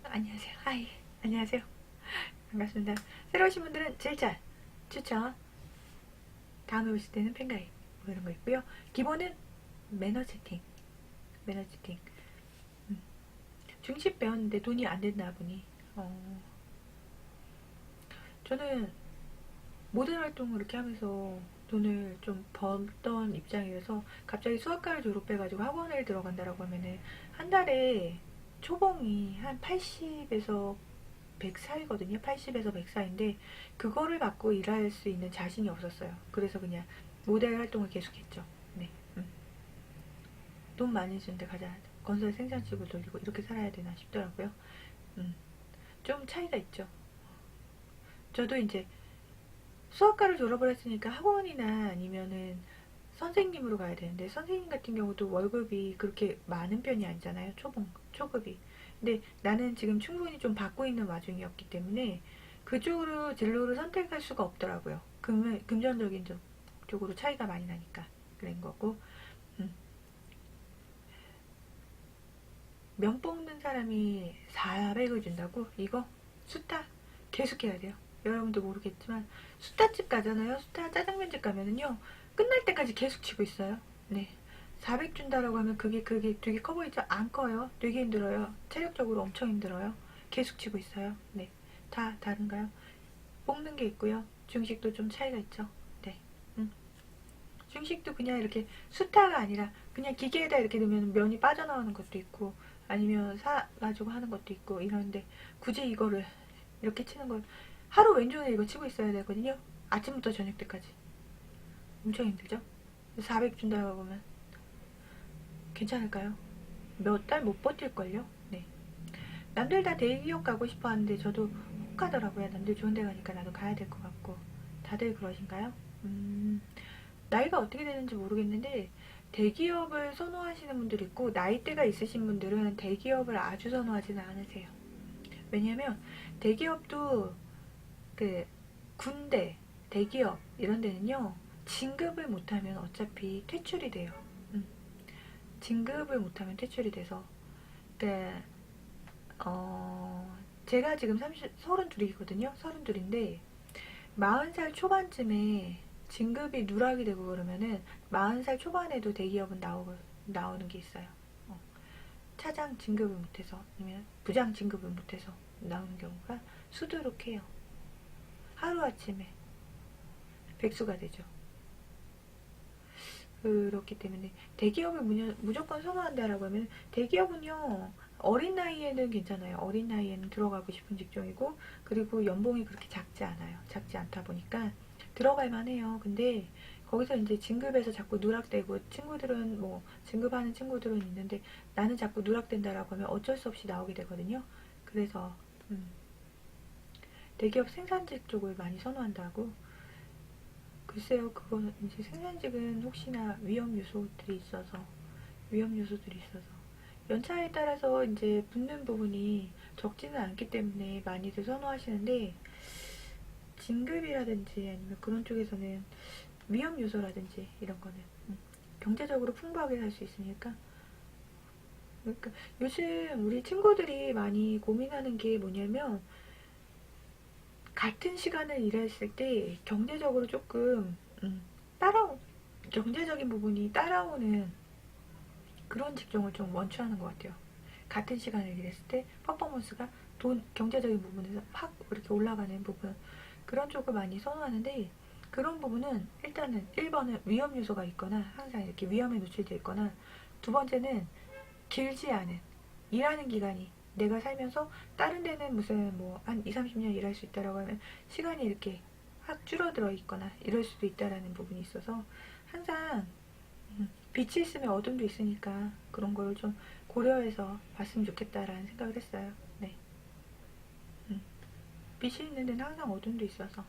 안녕하세요. 하이. 안녕하세요. 반갑습니다. 새로 오신 분들은 질차, 추천, 다음에 오실 때는 팬가입 뭐 이런 거 있고요. 기본은 매너 채팅. 중식 배웠는데 돈이 안 된다 보니 저는 모든 활동을 이렇게 하면서 돈을 좀 벌던 입장이어서 갑자기 수학과를 졸업해가지고 학원을 들어간다라고 하면은 한 달에 초봉이 한 80에서 100 사이거든요. 80에서 100 사이인데 그거를 받고 일할 수 있는 자신이 없었어요. 그래서 그냥 모델 활동을 계속했죠. 네. 돈 많이 주는데 가자. 건설 생산직을 돌리고 이렇게 살아야 되나 싶더라고요. 좀 차이가 있죠. 저도 이제 수학과를 졸업을 했으니까 학원이나 아니면은 선생님으로 가야 되는데 선생님 같은 경우도 월급이 그렇게 많은 편이 아니잖아요. 초급이. 근데 나는 지금 충분히 좀 받고 있는 와중이었기 때문에 그쪽으로 진로를 선택할 수가 없더라고요. 금전적인 쪽으로 차이가 많이 나니까 그런 거고. 면 뽑는 사람이 400을 준다고? 이거 수타 계속 해야 돼요. 여러분도 모르겠지만 수타집 가잖아요. 수타 짜장면집 가면은요 끝날 때까지 계속 치고 있어요. 네, 400 준다라고 하면 그게 되게 커 보이죠? 안 커요. 되게 힘들어요. 체력적으로 엄청 힘들어요. 계속 치고 있어요. 네, 다 다른가요? 뽑는 게 있고요. 중식도 좀 차이가 있죠. 네. 중식도 그냥 이렇게 수타가 아니라 그냥 기계에다 이렇게 넣으면 면이 빠져나오는 것도 있고 아니면 사가지고 하는 것도 있고 이러는데 굳이 이거를 이렇게 치는 걸 하루 왼쪽에 이거 치고 있어야 되거든요. 아침부터 저녁 때까지 엄청 힘들죠. 400 준다고 보면 괜찮을까요? 몇 달 못 버틸걸요. 네. 남들 다 대기업 가고 싶어 하는데 저도 혹하더라고요. 남들 좋은 데 가니까 나도 가야 될 것 같고. 다들 그러신가요? 나이가 어떻게 되는지 모르겠는데 대기업을 선호하시는 분들이 있고 나이대가 있으신 분들은 대기업을 아주 선호하지는 않으세요. 왜냐면 대기업도 군대, 대기업 이런 데는요 진급을 못하면 어차피 퇴출이 돼요. 진급을 못하면 퇴출이 돼서 제가 지금 32이거든요. 32인데 40살 초반쯤에 진급이 누락이 되고 그러면은 40살 초반에도 대기업은 나오는 게 있어요. 차장 진급을 못해서 아니면 부장 진급을 못해서 나오는 경우가 수두룩해요. 하루아침에 백수가 되죠. 그렇기 때문에 대기업을 무조건 선호한다라고 하면 대기업은요 어린 나이에는 괜찮아요. 어린 나이에는 들어가고 싶은 직종이고 그리고 연봉이 그렇게 작지 않아요. 작지 않다 보니까 들어갈만 해요. 근데 거기서 이제 진급에서 자꾸 누락되고 친구들은 진급하는 친구들은 있는데 나는 자꾸 누락된다라고 하면 어쩔 수 없이 나오게 되거든요. 그래서 대기업 생산직 쪽을 많이 선호한다고. 글쎄요, 그거는 이제 생산직은 혹시나 위험 요소들이 있어서 연차에 따라서 이제 붙는 부분이 적지는 않기 때문에 많이들 선호하시는데, 진급이라든지 아니면 그런 쪽에서는 위험 요소라든지 이런 거는 경제적으로 풍부하게 살 수 있으니까. 그러니까 요즘 우리 친구들이 많이 고민하는 게 뭐냐면, 같은 시간을 일했을 때 경제적으로 조금 따라오 경제적인 부분이 따라오는 그런 직종을 좀 원추하는 것 같아요. 같은 시간을 일했을 때 퍼포먼스가 경제적인 부분에서 확 이렇게 올라가는 부분, 그런 쪽을 많이 선호하는데, 그런 부분은 일단은 1번은 위험 요소가 있거나 항상 이렇게 위험에 노출되어 있거나, 두 번째는 길지 않은 일하는 기간이, 내가 살면서 다른 데는 무슨 뭐 한 2, 30년 일할 수 있다라고 하면 시간이 이렇게 확 줄어들어 있거나 이럴 수도 있다라는 부분이 있어서, 항상 빛이 있으면 어둠도 있으니까 그런 거를 좀 고려해서 봤으면 좋겠다라는 생각을 했어요. 네. 빛이 있는 데는 항상 어둠도 있어서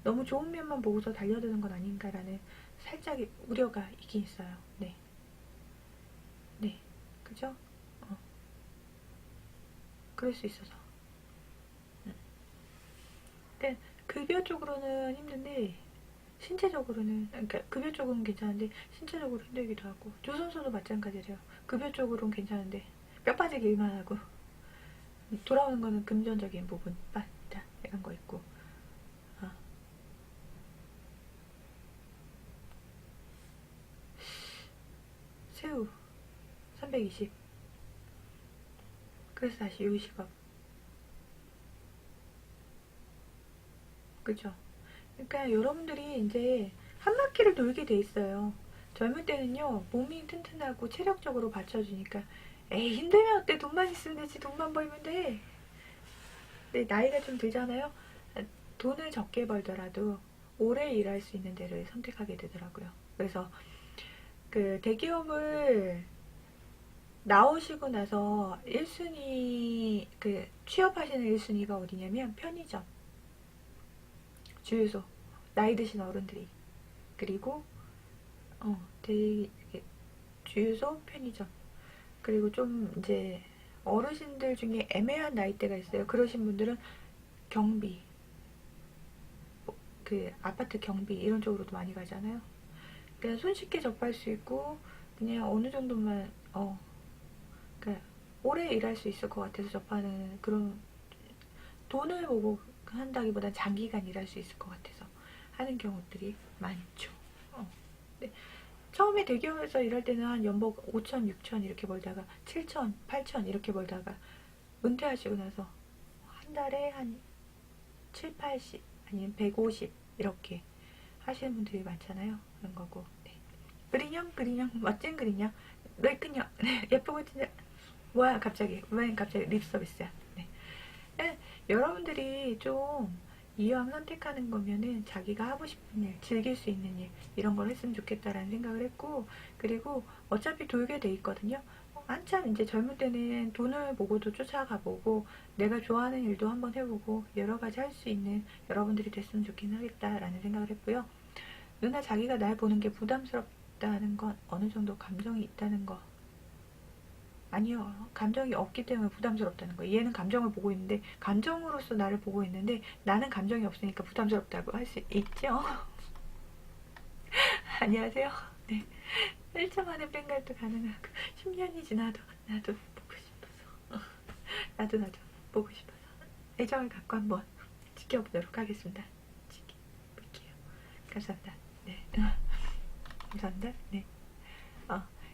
너무 좋은 면만 보고서 달려드는 건 아닌가라는 살짝의 우려가 있긴 있어요. 네. 네. 그죠? 그럴 수 있어서. 근데 급여 쪽으로는 힘든데, 신체적으로는, 그러니까 급여 쪽은 괜찮은데 신체적으로 힘들기도 하고, 조선소도 마찬가지래요. 급여 쪽으로는 괜찮은데 뼈 빠지기 일만 하고 돌아오는 거는 금전적인 부분 빠다 이런 거 있고. 어. 새우 320. 그래서 다시 요식업. 그죠? 그러니까 여러분들이 이제 한 바퀴를 돌게 돼 있어요. 젊을 때는요, 몸이 튼튼하고 체력적으로 받쳐주니까, 에이, 힘들면 어때? 돈만 있으면 되지. 돈만 벌면 돼. 근데 나이가 좀 들잖아요. 돈을 적게 벌더라도 오래 일할 수 있는 데를 선택하게 되더라고요. 그래서 그 대기업을 나오시고 나서 1순위, 그 취업하시는 1순위가 어디냐면 편의점, 주유소, 나이 드신 어른들이. 그리고 되게 주유소, 편의점. 그리고 좀 이제 어르신들 중에 애매한 나이대가 있어요. 그러신 분들은 경비, 그 아파트 경비 이런 쪽으로도 많이 가잖아요. 그냥 손쉽게 접할 수 있고, 그냥 어느 정도만 그러니까 오래 일할 수 있을 것 같아서 접하는, 그런 돈을 보고 한다기보단 장기간 일할 수 있을 것 같아서 하는 경우들이 많죠. 네. 처음에 대기업에서 일할 때는 한 연봉 5천, 6천 이렇게 벌다가 7천, 8천 이렇게 벌다가 은퇴하시고 나서 한 달에 한 7, 80 아니면 150 이렇게 하시는 분들이 많잖아요. 그런 거고. 네. 그린형, 멋진 그린형, 널큰형, 예쁘고 진짜. 뭐야 갑자기, 왜 갑자기 립 서비스야. 네. 네. 여러분들이 좀 이왕 선택하는 거면은 자기가 하고 싶은 일, 즐길 수 있는 일, 이런 걸 했으면 좋겠다라는 생각을 했고, 그리고 어차피 돌게 돼 있거든요. 한참 이제 젊을 때는 돈을 보고도 쫓아가보고, 내가 좋아하는 일도 한번 해보고, 여러 가지 할 수 있는 여러분들이 됐으면 좋긴 하겠다라는 생각을 했고요. 누나 자기가 날 보는 게 부담스럽다는 건 어느 정도 감정이 있다는 거. 아니요. 감정이 없기 때문에 부담스럽다는 거예요. 얘는 감정을 보고 있는데, 감정으로서 나를 보고 있는데, 나는 감정이 없으니까 부담스럽다고 할 수 있죠. 안녕하세요. 네. 1초 만에 뺑갈도 가능하고, 10년이 지나도 나도 보고 싶어서. 나도 보고 싶어서. 애정을 갖고 한번 지켜보도록 하겠습니다. 지켜볼게요. 감사합니다. 네. 감사합니다. 네.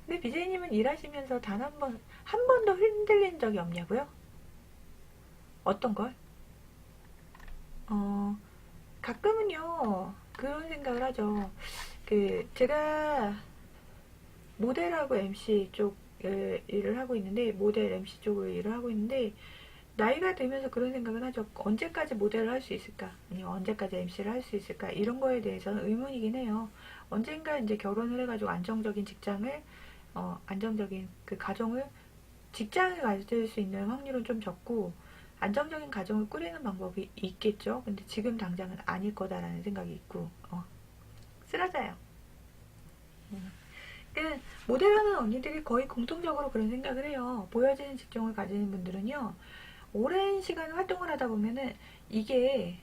근데 BJ님은 일하시면서 단 한 번도 흔들린 적이 없냐고요? 어떤 걸? 가끔은요, 그런 생각을 하죠. 제가 모델하고 MC 쪽 일을 하고 있는데, 모델 MC 쪽으로 일을 하고 있는데, 나이가 들면서 그런 생각은 하죠. 언제까지 모델을 할 수 있을까? 아니면 언제까지 MC를 할 수 있을까? 이런 거에 대해서는 의문이긴 해요. 언젠가 이제 결혼을 해가지고 안정적인 직장을, 안정적인 그 가정을 직장을 가질 수 있는 확률은 좀 적고 안정적인 가정을 꾸리는 방법이 있겠죠. 근데 지금 당장은 아닐 거다라는 생각이 있고 쓰러져요. 그 모델하는 언니들이 거의 공통적으로 그런 생각을 해요. 보여지는 직종을 가지는 분들은요, 오랜 시간 활동을 하다 보면은 이게